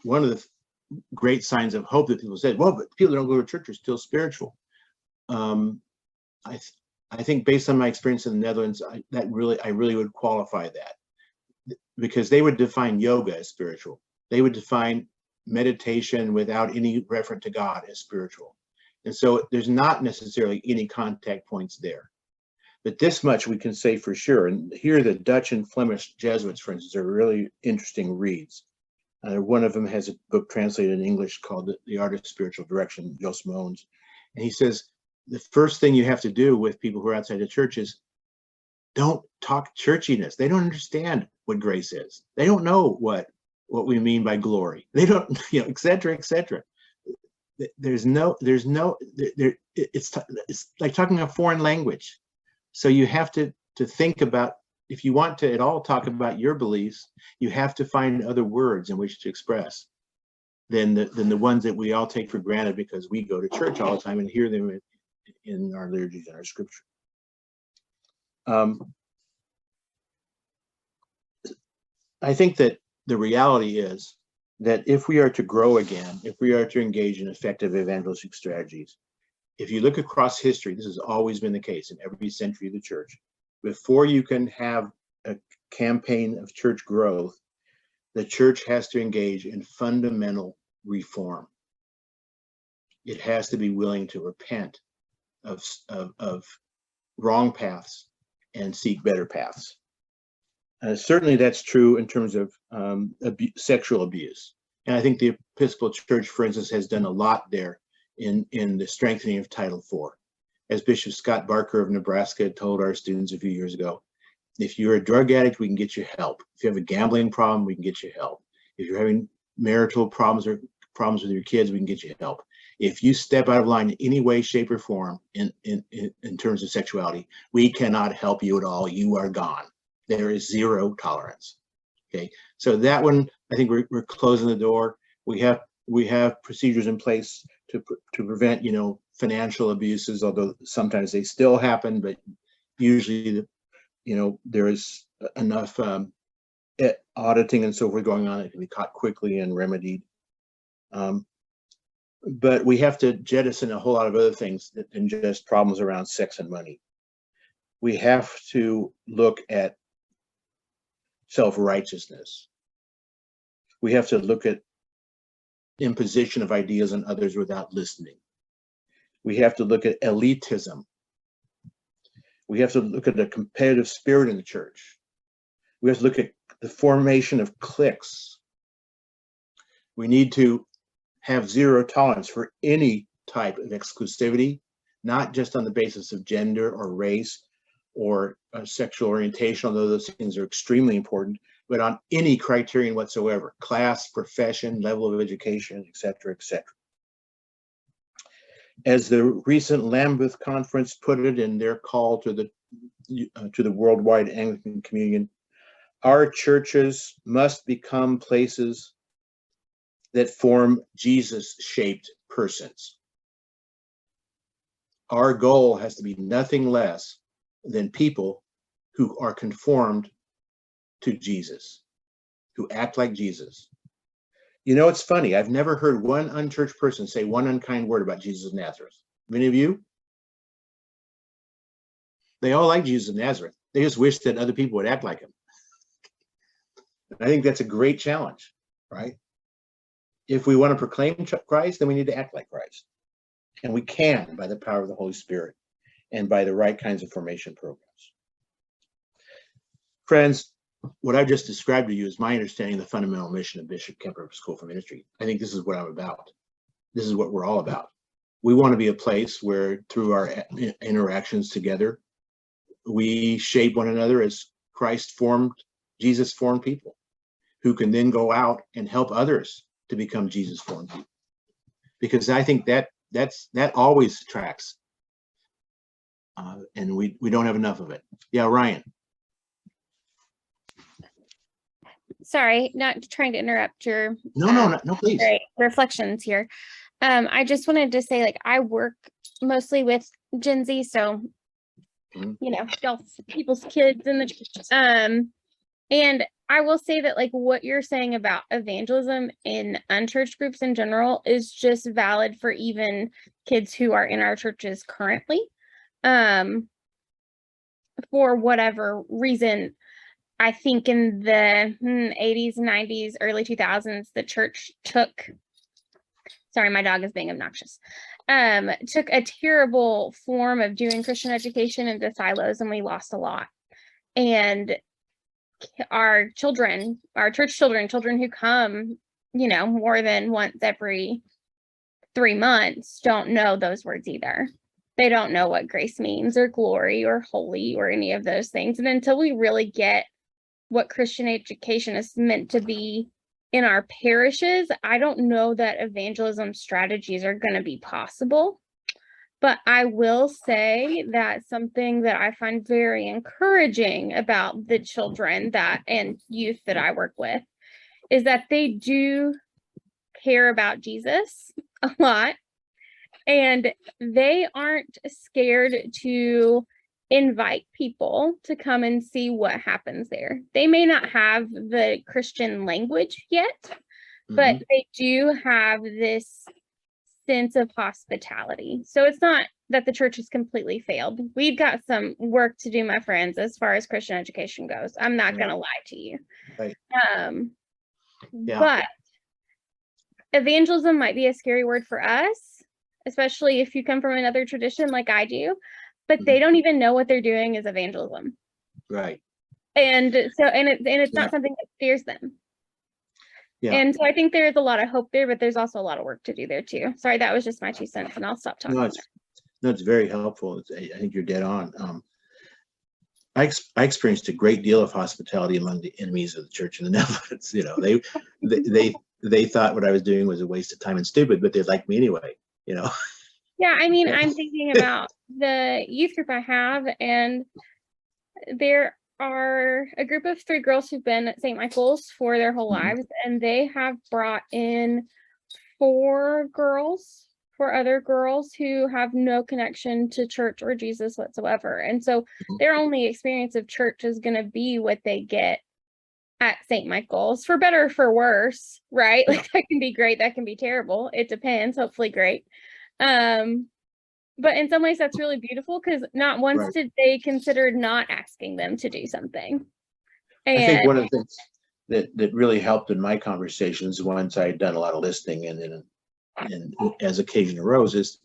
One of the great signs of hope that people said, well, but people who don't go to church are still spiritual. I think based on my experience in the Netherlands, I really would qualify that, because they would define yoga as spiritual. They would define meditation without any reference to God as spiritual. And so there's not necessarily any contact points there. But this much we can say for sure. And here the Dutch and Flemish Jesuits, for instance, are really interesting reads. One of them has a book translated in English called The Art of Spiritual Direction, Jos Moons. And he says, the first thing you have to do with people who are outside the church is don't talk churchiness. They don't understand what grace is. They don't know what we mean by glory. They don't, et cetera, et cetera. It's like talking a foreign language. So you have to think about, if you want to at all talk about your beliefs, you have to find other words in which to express than the ones that we all take for granted because we go to church all the time and hear them in our liturgies and our scripture. I think that the reality is that if we are to grow again, if we are to engage in effective evangelistic strategies, if you look across history, this has always been the case in every century of the church. Before you can have a campaign of church growth, the church has to engage in fundamental reform. It has to be willing to repent of wrong paths and seek better paths. Certainly that's true in terms of sexual abuse. And I think the Episcopal Church, for instance, has done a lot there in the strengthening of Title IV. As Bishop Scott Barker of Nebraska told our students a few years ago, if you're a drug addict, we can get you help. If you have a gambling problem, we can get you help. If you're having marital problems or problems with your kids, we can get you help. If you step out of line in any way, shape, or form in terms of sexuality, we cannot help you at all. You are gone. There is zero tolerance. Okay, so that one, I think we're closing the door. We have procedures in place to prevent, financial abuses, although sometimes they still happen, but usually, there is enough auditing and so forth going on. It can be caught quickly and remedied. But we have to jettison a whole lot of other things than just problems around sex and money. We have to look at self-righteousness. We have to look at imposition of ideas on others without listening. We have to look at elitism. We have to look at a competitive spirit in the church. We have to look at the formation of cliques. We need to have zero tolerance for any type of exclusivity, not just on the basis of gender or race or sexual orientation, although those things are extremely important, but on any criterion whatsoever: class, profession, level of education, et cetera, et cetera. As the recent Lambeth Conference put it in their call to the worldwide Anglican Communion, our churches must become places that form Jesus-shaped persons. Our goal has to be nothing less than people who are conformed to Jesus, who act like Jesus. You know, it's funny. I've never heard one unchurched person say one unkind word about Jesus of Nazareth. Many of you? They all like Jesus of Nazareth. They just wish that other people would act like him. And I think that's a great challenge, right? If we want to proclaim Christ, then we need to act like Christ. And we can by the power of the Holy Spirit and by the right kinds of formation programs. Friends, what I've just described to you is my understanding of the fundamental mission of Bishop Kemper School for Ministry. I think this is what I'm about. This is what we're all about. We want to be a place where, through our interactions together, we shape one another as Jesus formed people who can then go out and help others to become Jesus formed people. Because I think that always tracks. And we don't have enough of it. Yeah, Ryan. Sorry, not trying to interrupt your No, please. reflections here. I just wanted to say, like, I work mostly with Gen Z, so you know, people's kids in the church. And I will say that, like, what you're saying about evangelism in unchurched groups in general is just valid for even kids who are in our churches currently. For whatever reason, I think in the 80s, 90s, early 2000s, the church took, sorry, my dog is being obnoxious, took a terrible form of doing Christian education into silos, and we lost a lot. And our children, our church children who come, you know, more than once every 3 months, don't know those words either. They don't know what grace means or glory or holy or any of those things. And until we really get what Christian education is meant to be in our parishes, I don't know that evangelism strategies are going to be possible. But I will say that something that I find very encouraging about the children and youth that I work with is that they do care about Jesus a lot, and they aren't scared to invite people to come and see what happens there. They may not have the Christian language yet, but they do have this sense of hospitality. So it's not that the church has completely failed. We've got some work to do, my friends, as far as Christian education goes. I'm not going to lie to you. Right. But evangelism might be a scary word for us, especially if you come from another tradition like I do, but they don't even know what they're doing is evangelism. Right. And so, it's not something that scares them. Yeah. And so I think there's a lot of hope there, but there's also a lot of work to do there too. Sorry, that was just my 2 cents, and I'll stop talking. No, it's very helpful. I think you're dead on. I experienced a great deal of hospitality among the enemies of the church in the Netherlands. You know, they thought what I was doing was a waste of time and stupid, but they liked me anyway. You know. Yeah, I mean, I'm thinking about the youth group I have, and there are a group of 3 girls who've been at St. Michael's for their whole lives, and they have brought in 4 other girls who have no connection to church or Jesus whatsoever. And so their only experience of church is going to be what they get at St. Michael's, for better or for worse, right? Yeah. Like, that can be great, that can be terrible. It depends, hopefully great. But in some ways that's really beautiful, because not once did they consider not asking them to do something. And I think one of the things that really helped in my conversations, once I had done a lot of listening and as occasion arose, is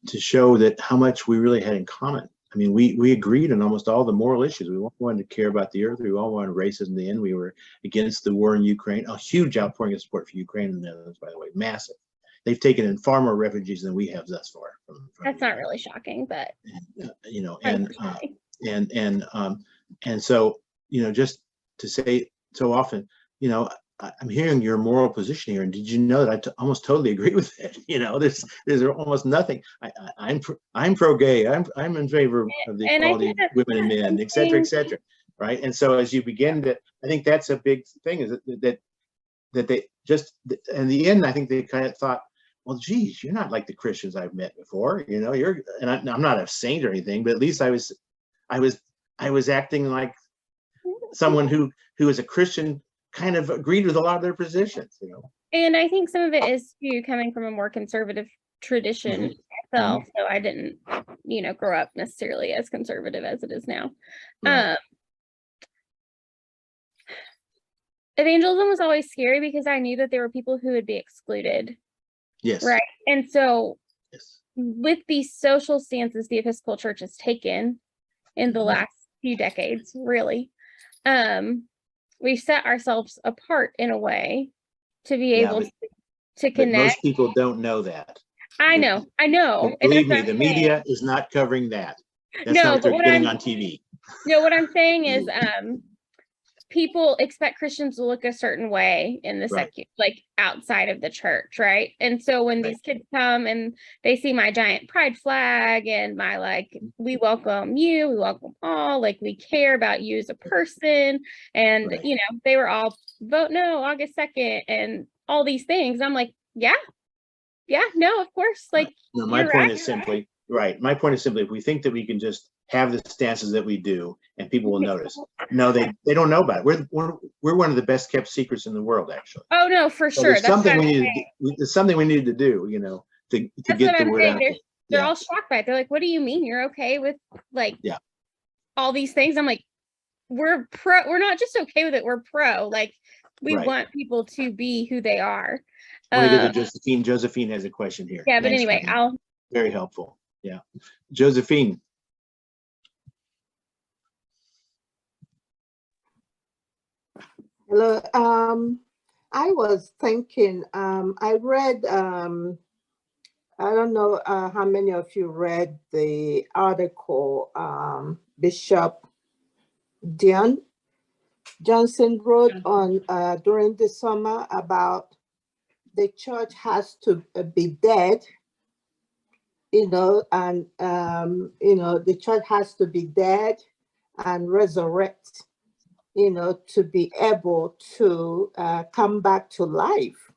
to show that how much we really had in common. I mean, we agreed on almost all the moral issues. We wanted to care about the earth. We all wanted racism in the end. We were against the war in Ukraine. A huge outpouring of support for Ukraine in the Netherlands, by the way, massive. They've taken in far more refugees than we have thus far. That's not really shocking, but you know, and so, you know, just to say so often, you know, I'm hearing your moral position here, and did you know that I almost totally agree with it? You know, there's almost nothing. I'm pro-gay. I'm in favor of the equality of women and men, et cetera, right? And so as you begin to, I think that's a big thing, is that they just, in the end, I think they kind of thought, well, geez, you're not like the Christians I've met before. You know, and I'm not a saint or anything, but at least I was acting like someone who is a Christian, kind of agreed with a lot of their positions, you know. And I think some of it is too coming from a more conservative tradition myself. So I didn't, you know, grow up necessarily as conservative as it is now. Right. Evangelism was always scary because I knew that there were people who would be excluded. Yes. Right. And so Yes. with these social stances the Episcopal Church has taken in the last few decades, really, we set ourselves apart in a way to be able to connect. Most people don't know that. I know. But believe me, the media is not covering that. That's not what they're getting on TV. No, what I'm saying is, people expect Christians to look a certain way in the like outside of the church, right? And so when these kids come and they see my giant pride flag and my like, we welcome you, we welcome all, like we care about you as a person, and you know, they were all vote no August 2nd and all these things. I'm like, yeah, no, of course. Like, no, my point is simply my point is simply, if we think that we can just have the stances that we do and people will notice. No, they don't know about it. We're one of the best kept secrets in the world, actually. Oh no, for sure. There's something we need. There's something we need to do, you know, to get the word out. They're all shocked by it. They're like, "What do you mean you're okay with like all these things?" I'm like, "We're pro. We're not just okay with it. We're pro. Like, we want people to be who they are." I want to go to Josephine. Josephine has a question here. Yeah, but anyway, very helpful. Yeah, Josephine. Hello. I was thinking, I read, I don't know how many of you read the article Bishop Dion Johnson wrote on during the summer about the church has to be dead, you know, and, you know, the church has to be dead and resurrect, you know, to be able to come back to life.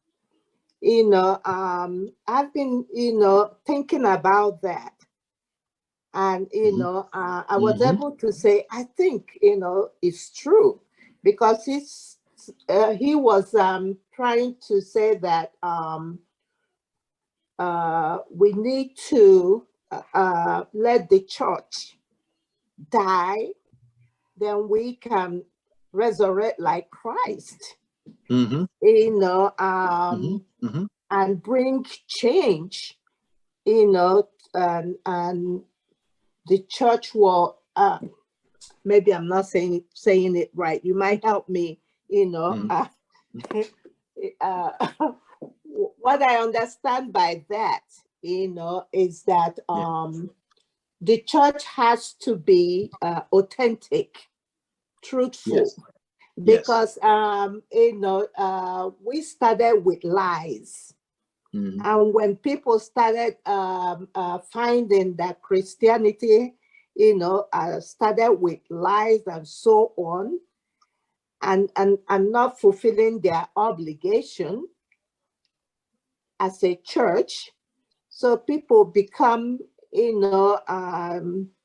You know, I've been, you know, thinking about that. And, you know, I was able to say, I think, you know, it's true, because he was trying to say that we need to let the church die, then we can resurrect like Christ, you know, and bring change, you know, and the church will, maybe I'm not saying it right. You might help me, you know. What I understand by that, you know, is that the church has to be authentic, truthful, because you know, we started with lies, and when people started finding that Christianity, you know, started with lies and so on, and not fulfilling their obligation as a church, so people become, you know,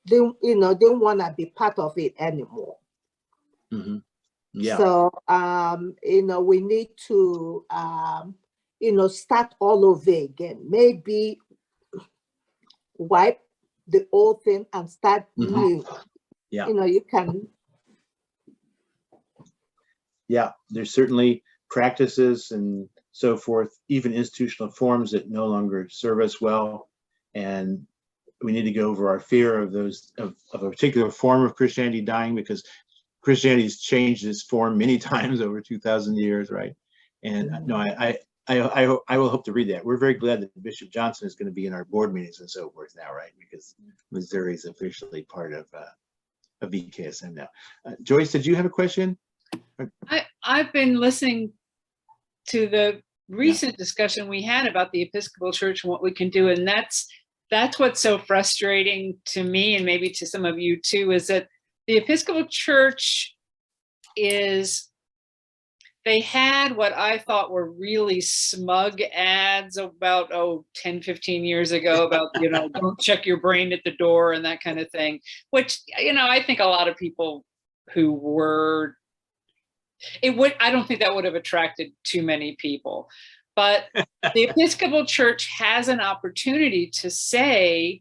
they don't want to be part of it anymore. So you know, we need to you know, start all over again. Maybe wipe the old thing and start new. You know, you can. Yeah, there's certainly practices and so forth, even institutional forms that no longer serve us well. And we need to go over our fear of those of a particular form of Christianity dying, because Christianity has changed its form many times over 2,000 years, right? And no, I will hope to read that. We're very glad that Bishop Johnson is going to be in our board meetings and so forth now, right? Because Missouri is officially part of BKSM now. Joyce, did you have a question? I've been listening to the recent discussion we had about the Episcopal Church and what we can do, and that's what's so frustrating to me, and maybe to some of you too, is that the Episcopal Church they had what I thought were really smug ads about 10, 15 years ago about, don't check your brain at the door and that kind of thing, which, I think a lot of people who were, I don't think that would have attracted too many people. But the Episcopal Church has an opportunity to say,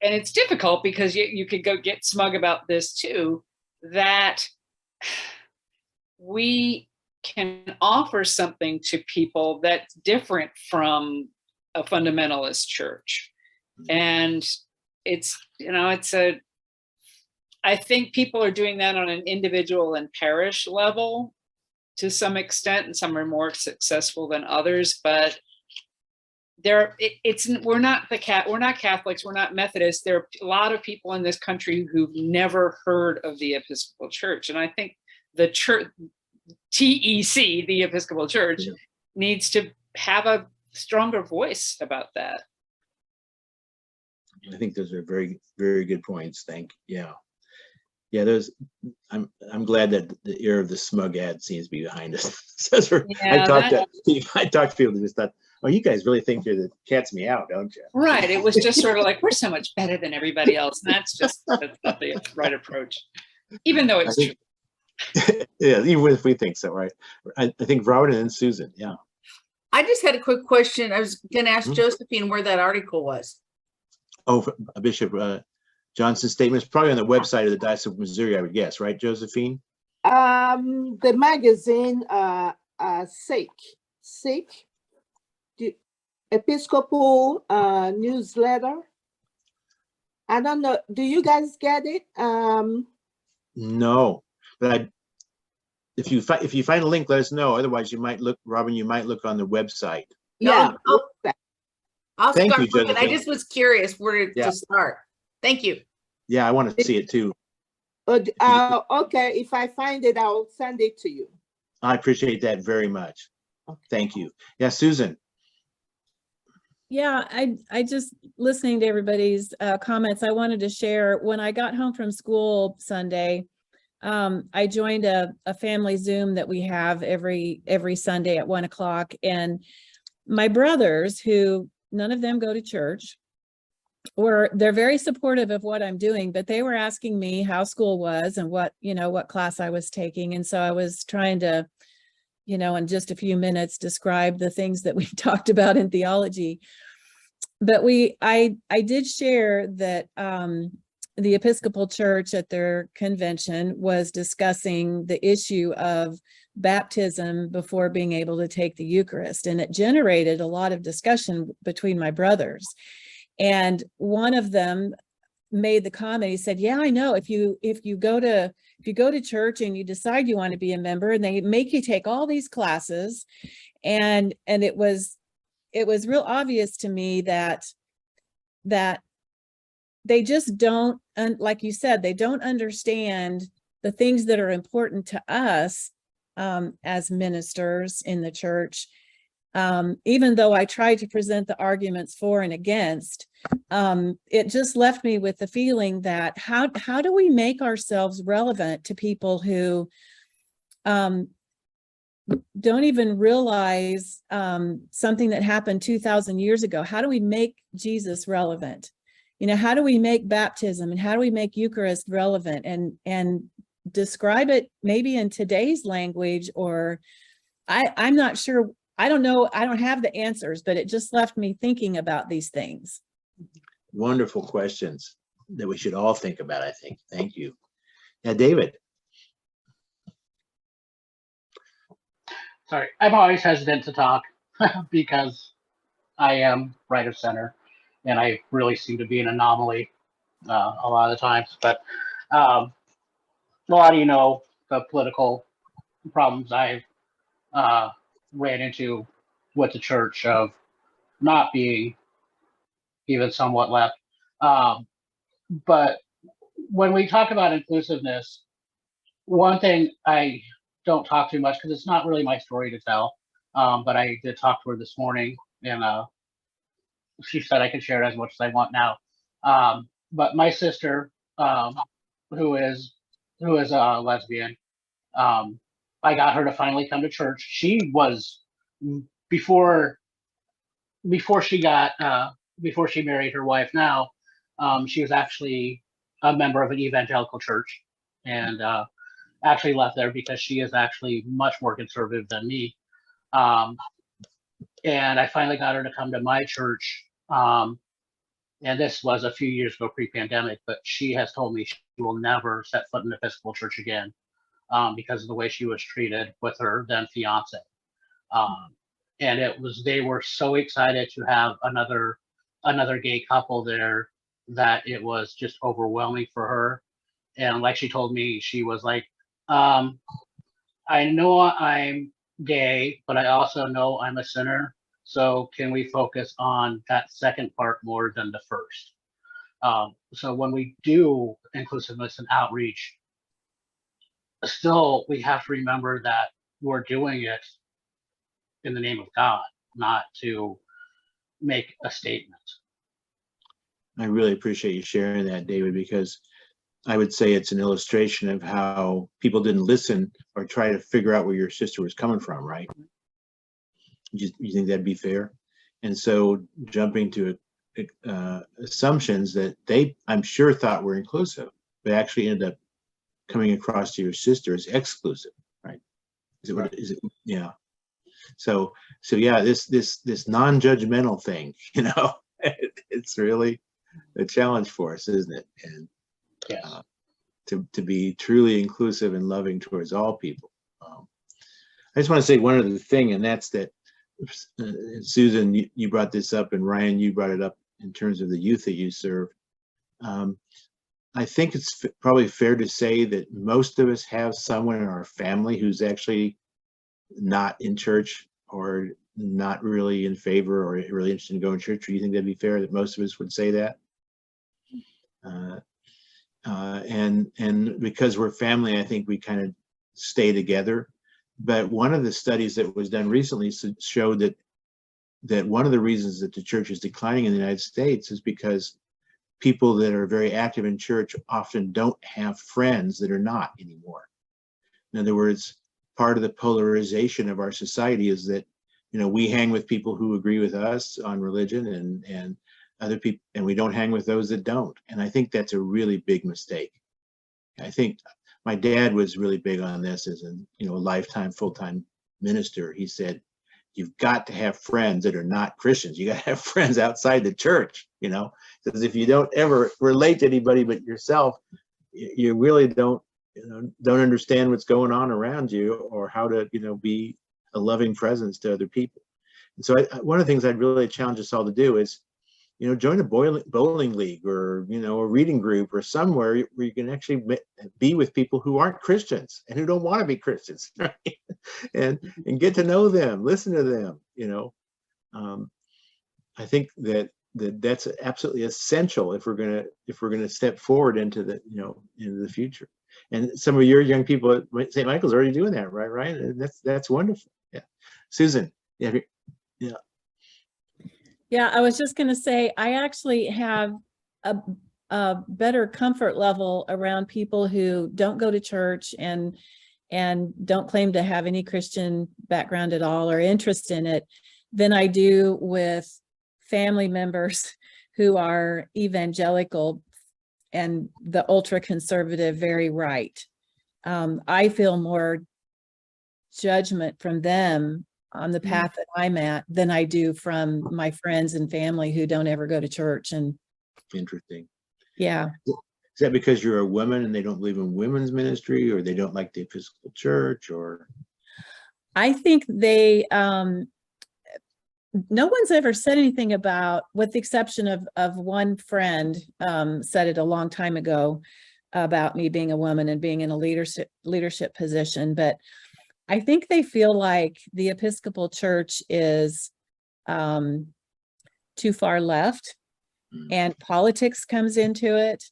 and it's difficult because you could go get smug about this too, that we can offer something to people that's different from a fundamentalist church. And I think people are doing that on an individual and parish level to some extent, and some are more successful than others, but we're not Catholics, we're not Methodists. There are a lot of people in this country who've never heard of the Episcopal Church. And I think the church, TEC, the Episcopal Church, needs to have a stronger voice about that. I think those are very, very good points. I'm glad that the era of the smug ad seems to be behind us. I talked to people that just thought, oh, you guys really think you're the cat's meow, don't you? Right. It was just sort of like, we're so much better than everybody else. And that's not the right approach, even though it's true. Yeah, even if we think so, right? I think Robert and then Susan. Yeah. I just had a quick question. I was going to ask Josephine where that article was. Oh, Bishop Johnson's statement is probably on the website of the Diocese of Missouri, I would guess, right, Josephine? The magazine, SIC, the Episcopal newsletter. I don't know. Do you guys get it? No, but if you find a link, let us know. Otherwise, you might look, Robin. You might look on the website. Yeah. I'll Thank start you, looking. I Josephine. just was curious where to start. Thank you. Yeah, I want to see it too. Okay, if I find it, I'll send it to you. I appreciate that very much. Thank you. Yeah, Susan. Yeah, I just listening to everybody's comments. I wanted to share, when I got home from school Sunday, I joined a family Zoom that we have every Sunday at 1 o'clock. And my brothers, who none of them go to church, they're very supportive of what I'm doing, but they were asking me how school was and what class I was taking. And so I was trying to, in just a few minutes, describe the things that we talked about in theology. But I did share that the Episcopal Church at their convention was discussing the issue of baptism before being able to take the Eucharist. And it generated a lot of discussion between my brothers. And one of them made the comment, he said, yeah, I know, if you go to church and you decide you want to be a member, and they make you take all these classes, and it was real obvious to me that they just don't, like you said, they don't understand the things that are important to us as ministers in the church. Even though I tried to present the arguments for and against, it just left me with the feeling that how do we make ourselves relevant to people who don't even realize something that happened 2,000 years ago? How do we make Jesus relevant? How do we make baptism and how do we make Eucharist relevant and describe it maybe in today's language? Or I'm not sure. I don't know. I don't have the answers, but it just left me thinking about these things. Wonderful questions that we should all think about, I think. Thank you. Yeah, David. Sorry, I'm always hesitant to talk because I am right of center. and I really seem to be an anomaly a lot of the times. But a lot of the political problems I've ran into with the church of not being even somewhat left. But when we talk about inclusiveness, one thing I don't talk too much because it's not really my story to tell. But I did talk to her this morning, and she said I could share it as much as I want now. But my sister, who is a lesbian, I got her to finally come to church. She was before she married her wife now. She was actually a member of an evangelical church, and actually left there because she is actually much more conservative than me. And I finally got her to come to my church. And this was a few years ago, pre-pandemic, but she has told me she will never set foot in the Episcopal church again because of the way she was treated with her then fiance. And they were so excited to have another gay couple there that it was just overwhelming for her. And like she told me, she was like, I know I'm gay, but I also know I'm a sinner. So can we focus on that second part more than the first? So when we do inclusiveness and outreach, still we have to remember that we're doing it in the name of God, not to make a statement. I really appreciate you sharing that, David, because I would say it's an illustration of how people didn't listen or try to figure out where your sister was coming from, right? You think that'd be fair? And so jumping to assumptions that they, I'm sure, thought were inclusive, but actually ended up coming across to your sister as exclusive, right? Is it what is it? Yeah. So yeah, this non-judgmental thing, it's really a challenge for us, isn't it? And yes. To be truly inclusive and loving towards all people. I just want to say one other thing, and that's that, Susan, you brought this up, and Ryan, you brought it up in terms of the youth that you serve. I think it's probably fair to say that most of us have someone in our family who's actually not in church or not really in favor or really interested in going to church. Do you think that'd be fair that most of us would say that? And because we're family, I think we kind of stay together. But one of the studies that was done recently showed that one of the reasons that the church is declining in the United States is because people that are very active in church often don't have friends that are not anymore. In other words, part of the polarization of our society is that, we hang with people who agree with us on religion and other people, and we don't hang with those that don't. And I think that's a really big mistake. I think my dad was really big on this as a lifetime full-time minister. He said, you've got to have friends that are not Christians. You got to have friends outside the church, because if you don't ever relate to anybody but yourself, you really don't understand what's going on around you or how to, be a loving presence to other people. And so one of the things I'd really challenge us all to do is, join a bowling league or, a reading group or somewhere where you can actually be with people who aren't Christians and who don't want to be Christians, right? and get to know them, listen to them, I think that's absolutely essential if we're gonna step forward into the future. And some of your young people at St. Michael's are already doing that, right? And that's wonderful. Yeah, Susan. Yeah. Yeah, I was just going to say, I actually have a better comfort level around people who don't go to church and don't claim to have any Christian background at all or interest in it than I do with family members who are evangelical and the ultra conservative, very right. I feel more judgment from them on the path that I'm at than I do from my friends and family who don't ever go to church. And interesting. Yeah. Is that because you're a woman and they don't believe in women's ministry, or they don't like the Episcopal Church, or? I think they no one's ever said anything about, with the exception of one friend, said it a long time ago about me being a woman and being in a leadership position. But I think they feel like the Episcopal Church is too far left, and politics comes into it,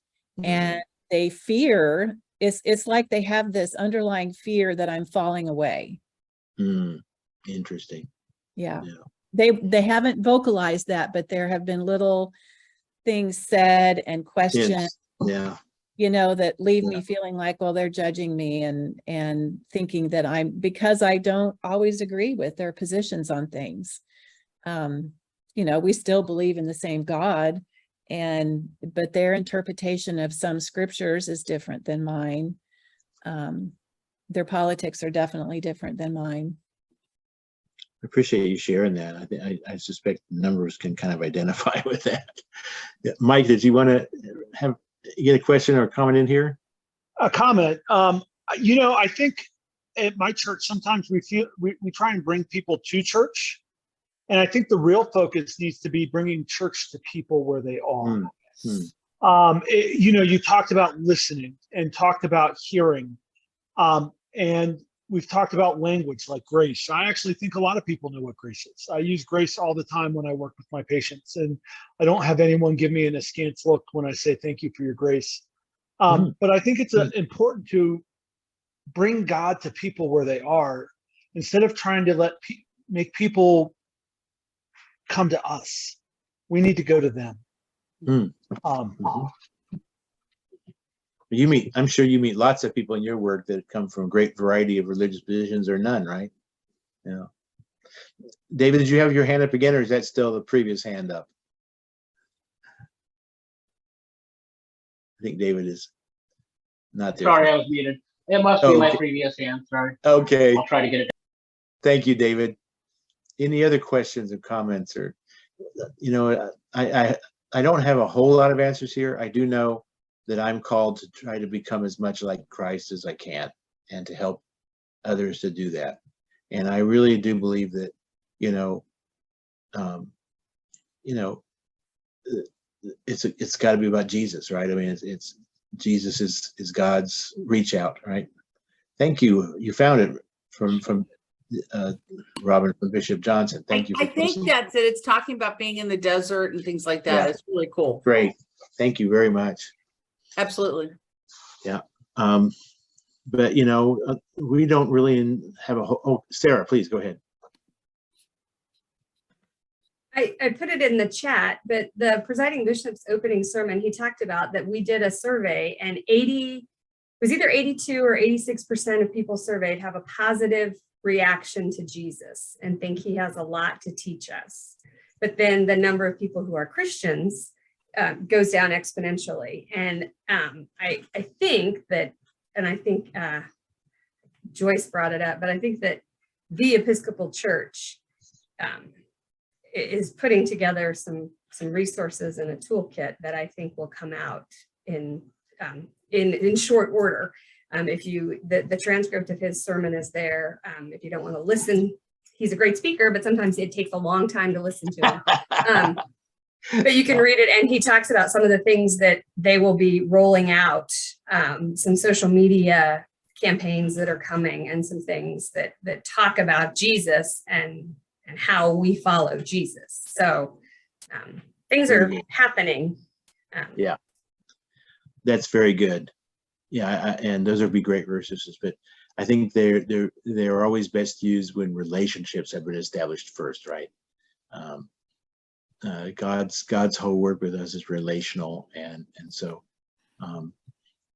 and they fear, it's like they have this underlying fear that I'm falling away. Interesting. Yeah. They haven't vocalized that, but there have been little things said and questions, you know, that leave me feeling like, well, they're judging me, and thinking that because I don't always agree with their positions on things. You know, we still believe in the same God, but their interpretation of some scriptures is different than mine. Their politics are definitely different than mine. I appreciate you sharing that. I suspect the numbers can kind of identify with that. Mike, did you want to get a question or a comment in here? A comment. You know, I think at my church, sometimes we try and bring people to church. And I think the real focus needs to be bringing church to people where they are. You know, you talked about listening and talked about hearing. And we've talked about language like grace. I actually think a lot of people know what grace is. I use grace all the time when I work with my patients, and I don't have anyone give me an askance look when I say thank you for your grace. But I think it's important to bring God to people where they are, instead of trying to make people come to us. We need to go to them. I'm sure you meet lots of people in your work that come from a great variety of religious positions or none, right? Yeah. David, did you have your hand up again, or is that still the previous hand up? I think David is not there. Sorry, I was muted. It must be my previous hand. Sorry. Okay. I'll try to get it. Thank you, David. Any other questions or comments? Or, you know, I don't have a whole lot of answers here. I do know that I'm called to try to become as much like Christ as I can, and to help others to do that. And I really do believe that, it's got to be about Jesus, right? I mean, it's Jesus is God's reach out, right? Thank you. You found it from Robin, from Bishop Johnson. Thank you. I think that's it. It's talking about being in the desert and things like that. Yeah. It's really cool. Great. Thank you very much. Absolutely. Yeah. But we don't really have a whole. Oh, Sarah, please go ahead. I put it in the chat, but the presiding bishop's opening sermon, he talked about that we did a survey, and it was either 82 or 86% of people surveyed have a positive reaction to Jesus and think he has a lot to teach us. But then the number of people who are Christians goes down exponentially. And I think that, and I think Joyce brought it up, but I think that the Episcopal Church is putting together some resources and a toolkit that I think will come out in short order. The transcript of his sermon is there. If you don't want to listen, he's a great speaker, but sometimes it takes a long time to listen to him. But you can read it, and he talks about some of the things that they will be rolling out, some social media campaigns that are coming, and some things that talk about Jesus and how we follow Jesus. So things are happening. Yeah, that's very good. Yeah, and those would be great resources, but I think they're always best used when relationships have been established first, right? God's whole work with us is relational, and so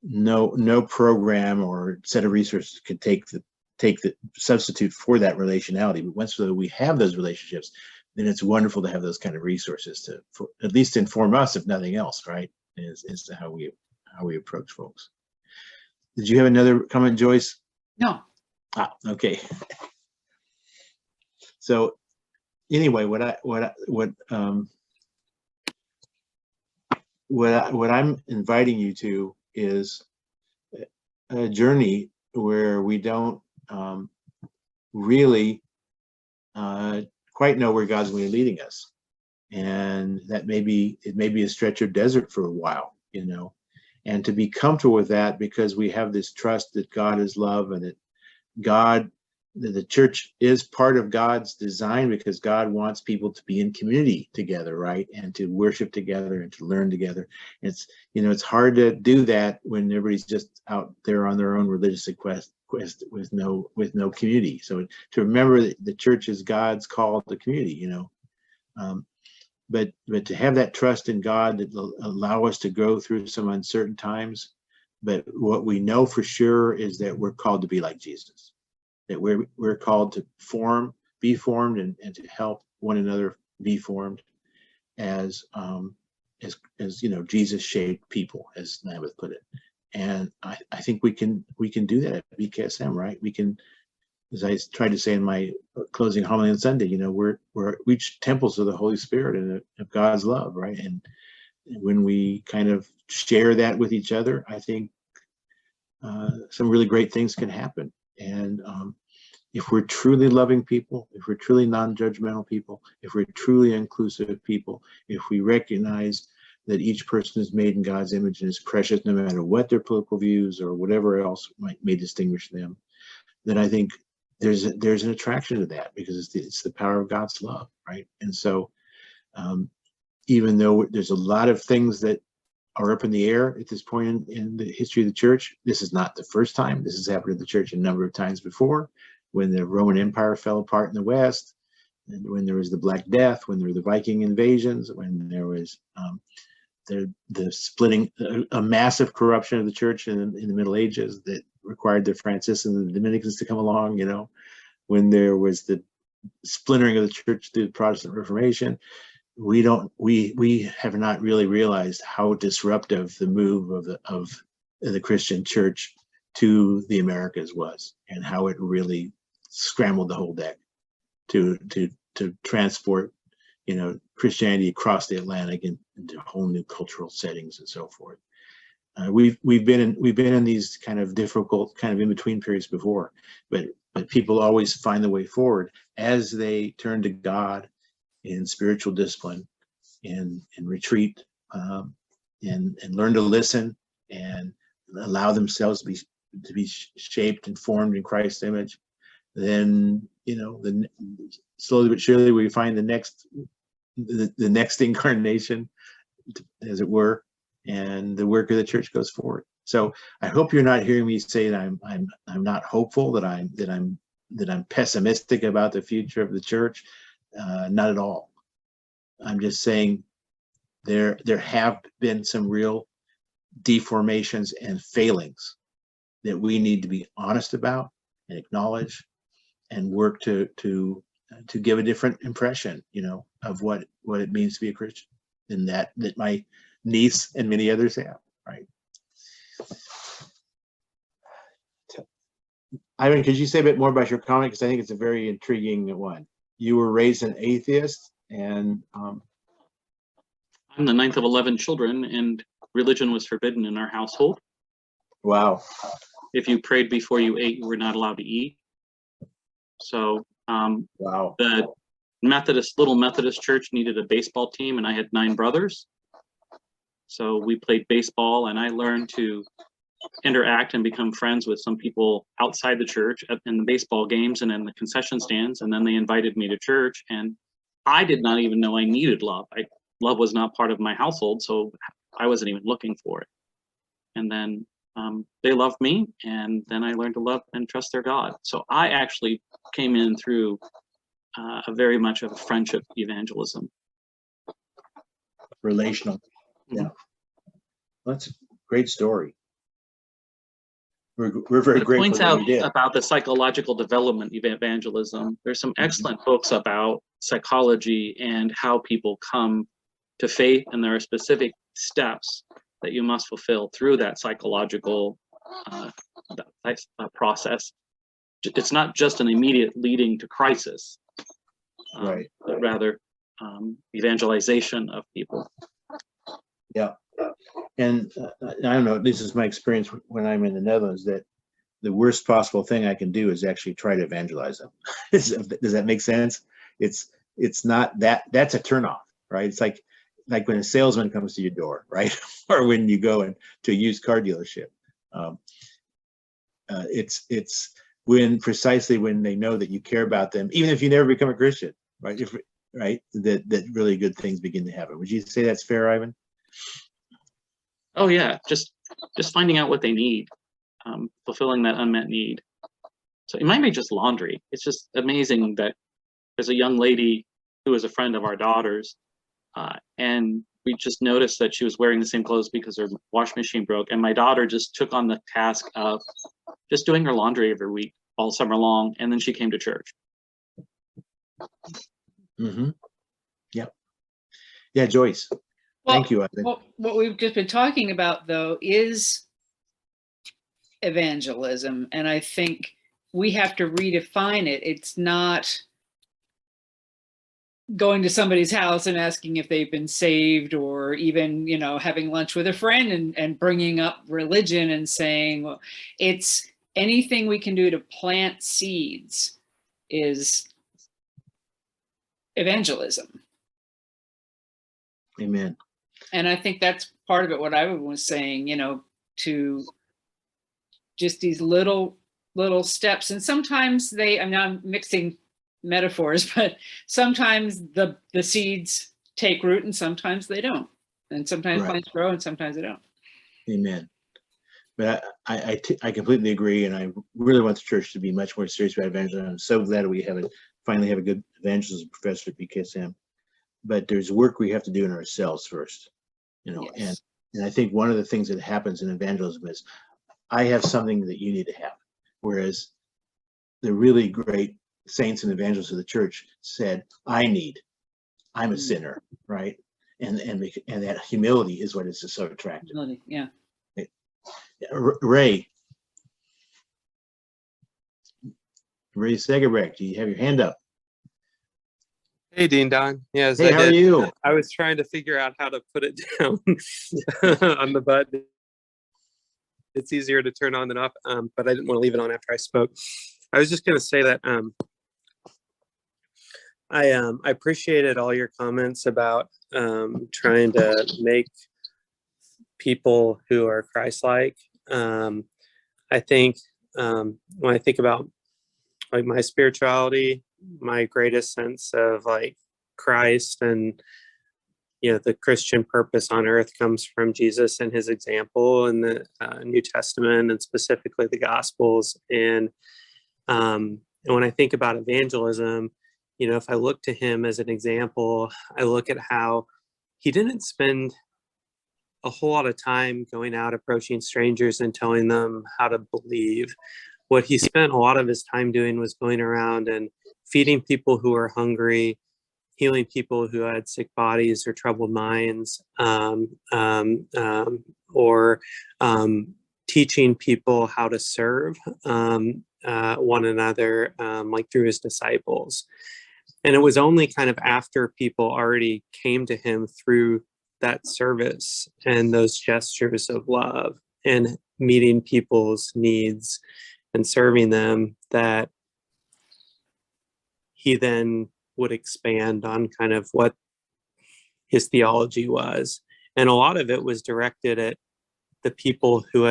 no program or set of resources can take the substitute for that relationality. But once we have those relationships, then it's wonderful to have those kind of resources to at least inform us, if nothing else, right? As to how we approach folks. Did you have another comment, Joyce? No. Okay. So anyway, what I'm inviting you to is a journey where we don't really quite know where God's going to be leading us. And that it may be a stretch of desert for a while, you know, and to be comfortable with that because we have this trust that God is love and that the church is part of God's design because God wants people to be in community together, right? And to worship together and to learn together. It's, you know, it's hard to do that when everybody's just out there on their own religious quest with no community. So to remember that the church is God's call to community, you know. But to have that trust in God that will allow us to go through some uncertain times. But what we know for sure is that we're called to be like Jesus, that we're called to be formed and to help one another be formed as you know, Jesus shaped people, as Lambeth put it. And I think we can do that at BKSM, right? We can, as I tried to say in my closing homily on Sunday, you know, we're each temples of the Holy Spirit and of God's love, right? And when we kind of share that with each other, I think some really great things can happen. And if we're truly loving people, if we're truly non-judgmental people, if we're truly inclusive people, if we recognize that each person is made in God's image and is precious no matter what their political views or whatever else may distinguish them, then I think there's an attraction to that because it's the power of God's love, right? And so even though there's a lot of things that are up in the air at this point in the history of the church, this is not the first time. This has happened to the church a number of times before, when the Roman Empire fell apart in the West, and when there was the Black Death, when there were the Viking invasions, when there was the splitting, a massive corruption of the church in the Middle Ages that required the Franciscans and the Dominicans to come along, you know, when there was the splintering of the church through the Protestant Reformation. We have not really realized how disruptive the move of the Christian church to the Americas was, and how it really scrambled the whole deck to transport, you know, Christianity across the Atlantic into whole new cultural settings and so forth. We've been in these kind of difficult, kind of in between periods before, but people always find the way forward as they turn to God in spiritual discipline and retreat and learn to listen and allow themselves to be shaped and formed in Christ's image. Then, you know, then slowly but surely we find the next incarnation, as it were, and the work of the church goes forward. So I hope you're not hearing me say that I'm not hopeful, that I'm pessimistic about the future of the church. Not at all. I'm just saying there have been some real deformations and failings that we need to be honest about and acknowledge and work to give a different impression, you know, of what it means to be a Christian, and that my niece and many others have, right? Ivan, could you say a bit more about your comment? Because I think it's a very intriguing one. You were raised an atheist, and I'm the 9th of 11 children, and religion was forbidden in our household. Wow. If you prayed before you ate, you were not allowed to eat. So wow. The little Methodist church needed a baseball team, and I had 9 brothers. So we played baseball, and I learned to interact and become friends with some people outside the church in the baseball games and in the concession stands. And then they invited me to church, and I did not even know I needed love. Love was not part of my household, so I wasn't even looking for it. And then they loved me, and then I learned to love and trust their God. So I actually came in through a very much of a friendship evangelism. Relational. Yeah. That's a great story. We're very grateful. It points out about the psychological development of evangelism. There's some excellent books about psychology and how people come to faith, and there are specific steps that you must fulfill through that psychological process. It's not just an immediate leading to crisis, right? But rather evangelization of people. Yeah. And I don't know, this is my experience when I'm in the Netherlands, that the worst possible thing I can do is actually try to evangelize them. Does that make sense? It's it's not that's a turnoff, right? It's like when a salesman comes to your door, right? Or when you go to a used car dealership. It's precisely when they know that you care about them, even if you never become a Christian, right? That really good things begin to happen. Would you say that's fair, Ivan? Oh yeah, just finding out what they need, fulfilling that unmet need. So it might be just laundry. It's just amazing that there's a young lady who is a friend of our daughter's, and we just noticed that she was wearing the same clothes because her wash machine broke, and my daughter just took on the task of just doing her laundry every week all summer long, and then she came to church. Mm-hmm. Yep. Yeah, Joyce. Well, thank you. What we've just been talking about, though, is evangelism, and I think we have to redefine it. It's not going to somebody's house and asking if they've been saved, or even, having lunch with a friend and bringing up religion and saying, well, it's anything we can do to plant seeds is evangelism. Amen. And I think that's part of it, what I was saying, to just these little steps. And sometimes I'm mixing metaphors, but sometimes the seeds take root and sometimes they don't. And sometimes plants grow and sometimes they don't. Amen. But I completely agree, and I really want the church to be much more serious about evangelism. I'm so glad we finally have a good evangelism professor at BKSM. But there's work we have to do in ourselves first, yes. And I think one of the things that happens in evangelism is I have something that you need to have, whereas the really great saints and evangelists of the church said, I'm a sinner, right? And that humility is what is so attractive. Humility, yeah. Ray Segerbrecht, do you have your hand up? Hey, Dean Don. Yes, hey, how are you? I was trying to figure out how to put it down on the button. It's easier to turn on than off, but I didn't want to leave it on after I spoke. I was just going to say that I appreciated all your comments about trying to make people who are Christ-like. I think when I think about like my spirituality, my greatest sense of like Christ and the Christian purpose on earth comes from Jesus and his example in the New Testament, and specifically the Gospels. And when I think about evangelism, if I look to him as an example, I look at how he didn't spend a whole lot of time going out approaching strangers and telling them how to believe. What he spent a lot of his time doing was going around and feeding people who are hungry, healing people who had sick bodies or troubled minds, or teaching people how to serve one another, like through his disciples. And it was only kind of after people already came to him through that service and those gestures of love and meeting people's needs and serving them that he then would expand on kind of what his theology was. And a lot of it was directed at the people who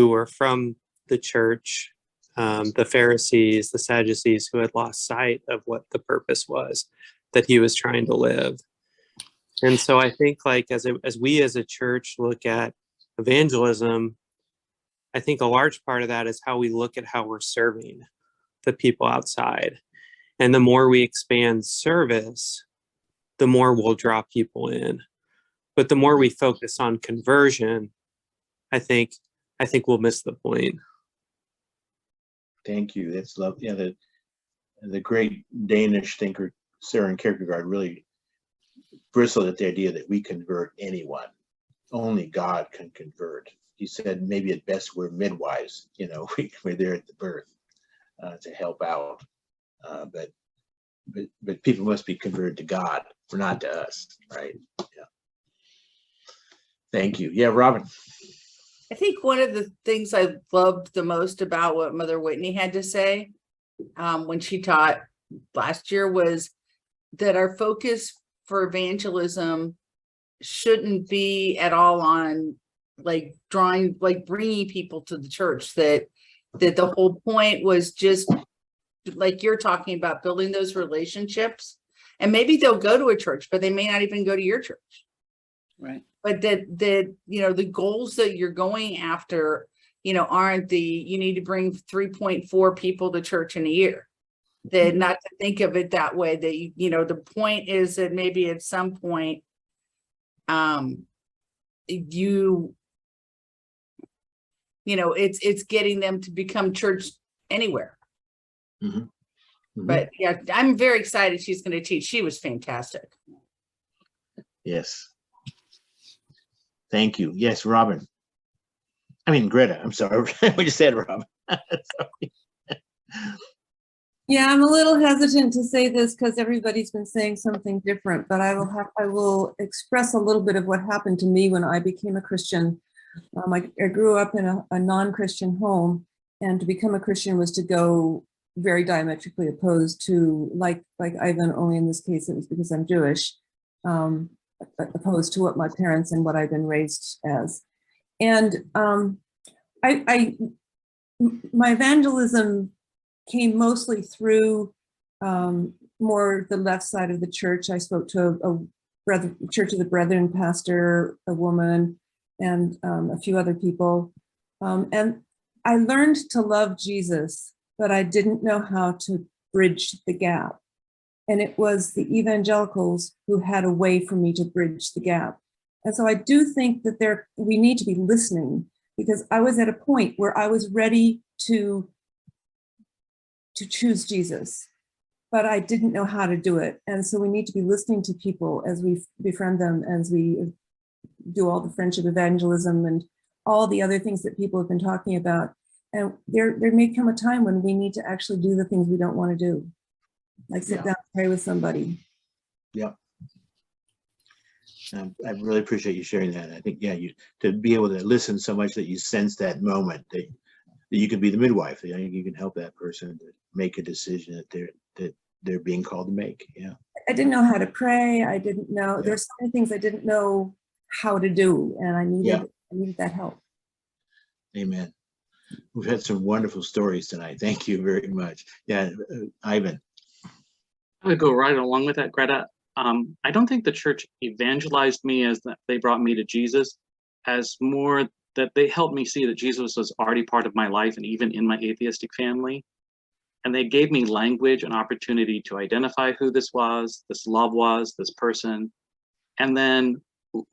were from the church, the Pharisees, the Sadducees, who had lost sight of what the purpose was that he was trying to live. And so I think like as we as a church look at evangelism, I think a large part of that is how we look at how we're serving the people outside. And the more we expand service, the more we'll draw people in. But the more we focus on conversion, I think we'll miss the point. Thank you. That's love. Yeah, the great Danish thinker Søren Kierkegaard really bristled at the idea that we convert anyone. Only God can convert. He said maybe at best we're midwives. We're there at the birth to help out. But people must be converted to God, not to us, right? Yeah. Thank you. Yeah, Robin. I think one of the things I loved the most about what Mother Whitney had to say when she taught last year was that our focus for evangelism shouldn't be at all on like bringing people to the church, that the whole point was just like you're talking about, building those relationships. And maybe they'll go to a church, but they may not even go to your church. Right. But that you know, the goals that you're going after, you know, aren't you need to bring 3.4 people to church in a year. That not to think of it that way, that you know, the point is that maybe at some point you know, it's getting them to become church anywhere. Mm-hmm. Mm-hmm. But yeah, I'm very excited she's going to teach. She was fantastic. Yes. Thank you. Yes, Robin. I mean, Greta, I'm sorry. We just said Robin. Sorry. Yeah, I'm a little hesitant to say this because everybody's been saying something different, but I will express a little bit of what happened to me when I became a Christian. I grew up in a non-Christian home, and to become a Christian was to go very diametrically opposed to, like Ivan, only in this case it was because I'm Jewish, opposed to what my parents and what I've been raised as. And my evangelism came mostly through more the left side of the church. I spoke to a Church of the Brethren pastor, a woman, and a few other people. And I learned to love Jesus, but I didn't know how to bridge the gap. And it was the evangelicals who had a way for me to bridge the gap. And so I do think that we need to be listening, because I was at a point where I was ready to choose Jesus, but I didn't know how to do it. And so we need to be listening to people as we befriend them, as we do all the friendship evangelism and all the other things that people have been talking about. And there may come a time when we need to actually do the things we don't want to do, like sit down and pray with somebody. Yeah. I really appreciate you sharing that. I think, yeah, to be able to listen so much that you sense that moment that you can be the midwife. You can help that person to make a decision that they're being called to make. Yeah. I didn't know how to pray. I didn't know. Yeah. There's so many things I didn't know how to do, and I needed that help. Amen. We've had some wonderful stories tonight. Thank you very much. Yeah, Ivan. I would go right along with that, Greta. I don't think the church evangelized me as that they brought me to Jesus, as more that they helped me see that Jesus was already part of my life and even in my atheistic family. And they gave me language and opportunity to identify who this love was, this person. And then,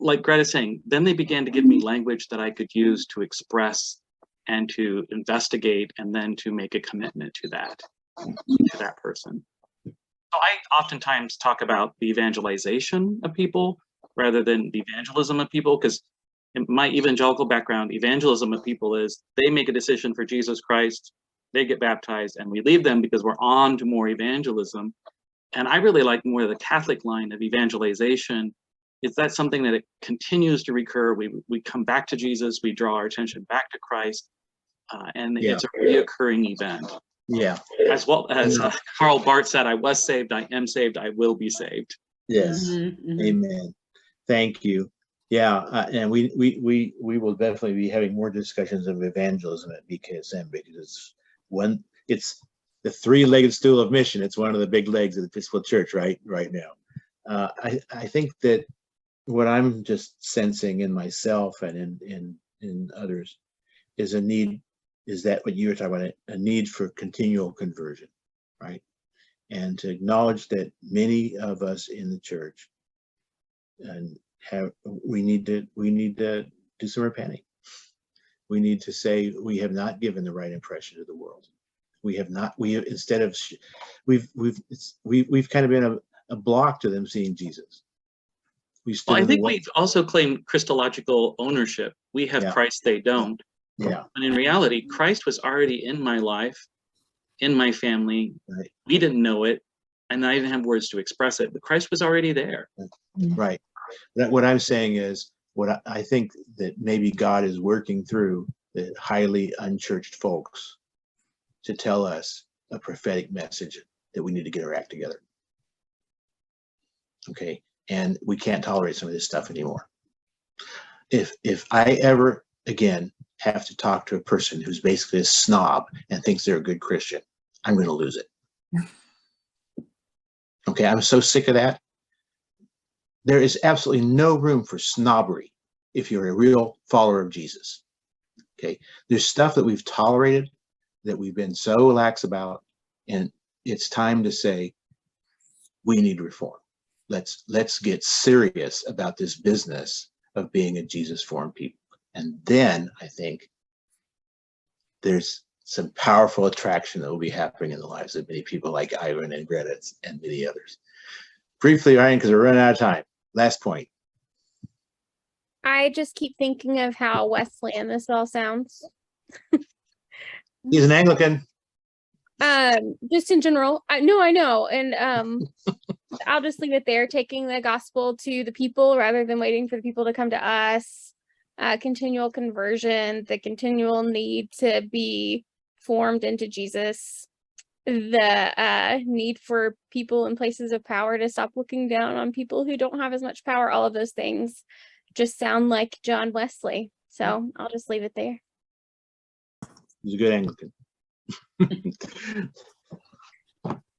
like Greta's saying, then they began to give me language that I could use to express and to investigate, and then to make a commitment to that person. So I oftentimes talk about the evangelization of people rather than the evangelism of people, because in my evangelical background, evangelism of people is they make a decision for Jesus Christ, they get baptized, and we leave them because we're on to more evangelism. And I really like more of the Catholic line of evangelization. Is that something that it continues to recur? We come back to Jesus, we draw our attention back to Christ, and it's a reoccurring event. Yeah. As well as Karl Barth said, I was saved, I am saved, I will be saved. Yes. Mm-hmm. Amen. Thank you. Yeah, and we will definitely be having more discussions of evangelism at BKSM, because it's the three-legged stool of mission. It's one of the big legs of the Episcopal Church right now. I think that what I'm just sensing in myself and in others is a need. Is that what you were talking about? A need for continual conversion, right? And to acknowledge that many of us in the church we need to do some repenting. We need to say we have not given the right impression to the world. We've kind of been a block to them seeing Jesus. Well, I think we've also claimed Christological ownership. We have Christ, they don't. Yeah. And in reality, Christ was already in my life, in my family. Right. We didn't know it, and I didn't have words to express it, but Christ was already there. Right. What I'm saying is, what I think that maybe God is working through the highly unchurched folks to tell us a prophetic message that we need to get our act together. Okay, and we can't tolerate some of this stuff anymore. If I ever again have to talk to a person who's basically a snob and thinks they're a good Christian, I'm going to lose it. Okay, I'm so sick of that. There is absolutely no room for snobbery if you're a real follower of Jesus. Okay, there's stuff that we've tolerated that we've been so lax about, and it's time to say we need reform. Let's get serious about this business of being a Jesus-formed people. And then I think there's some powerful attraction that will be happening in the lives of many people like Ivan and Greta and many others. Briefly, Ryan, because we're running out of time. Last point. I just keep thinking of how Wesleyan this all sounds. He's an Anglican. Just in general. I know. And I'll just leave it there, taking the gospel to the people rather than waiting for the people to come to us. Continual conversion, the continual need to be formed into Jesus, the need for people in places of power to stop looking down on people who don't have as much power. All of those things just sound like John Wesley. So I'll just leave it there. He's a good Anglican.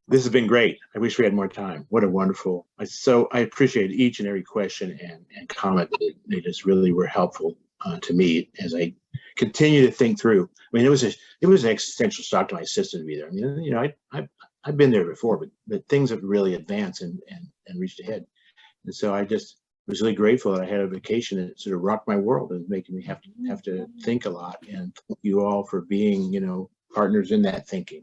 This has been great. I wish we had more time. What a wonderful, I appreciate each and every question and comment. They just really were helpful to me as I continue to think through. I mean, it was an existential shock to my system to be there. I mean, you know, I've been there before, but things have really advanced and reached ahead. And so I just was really grateful that I had a vacation that sort of rocked my world and making me have to think a lot. And thank you all for being, you know, partners in that thinking.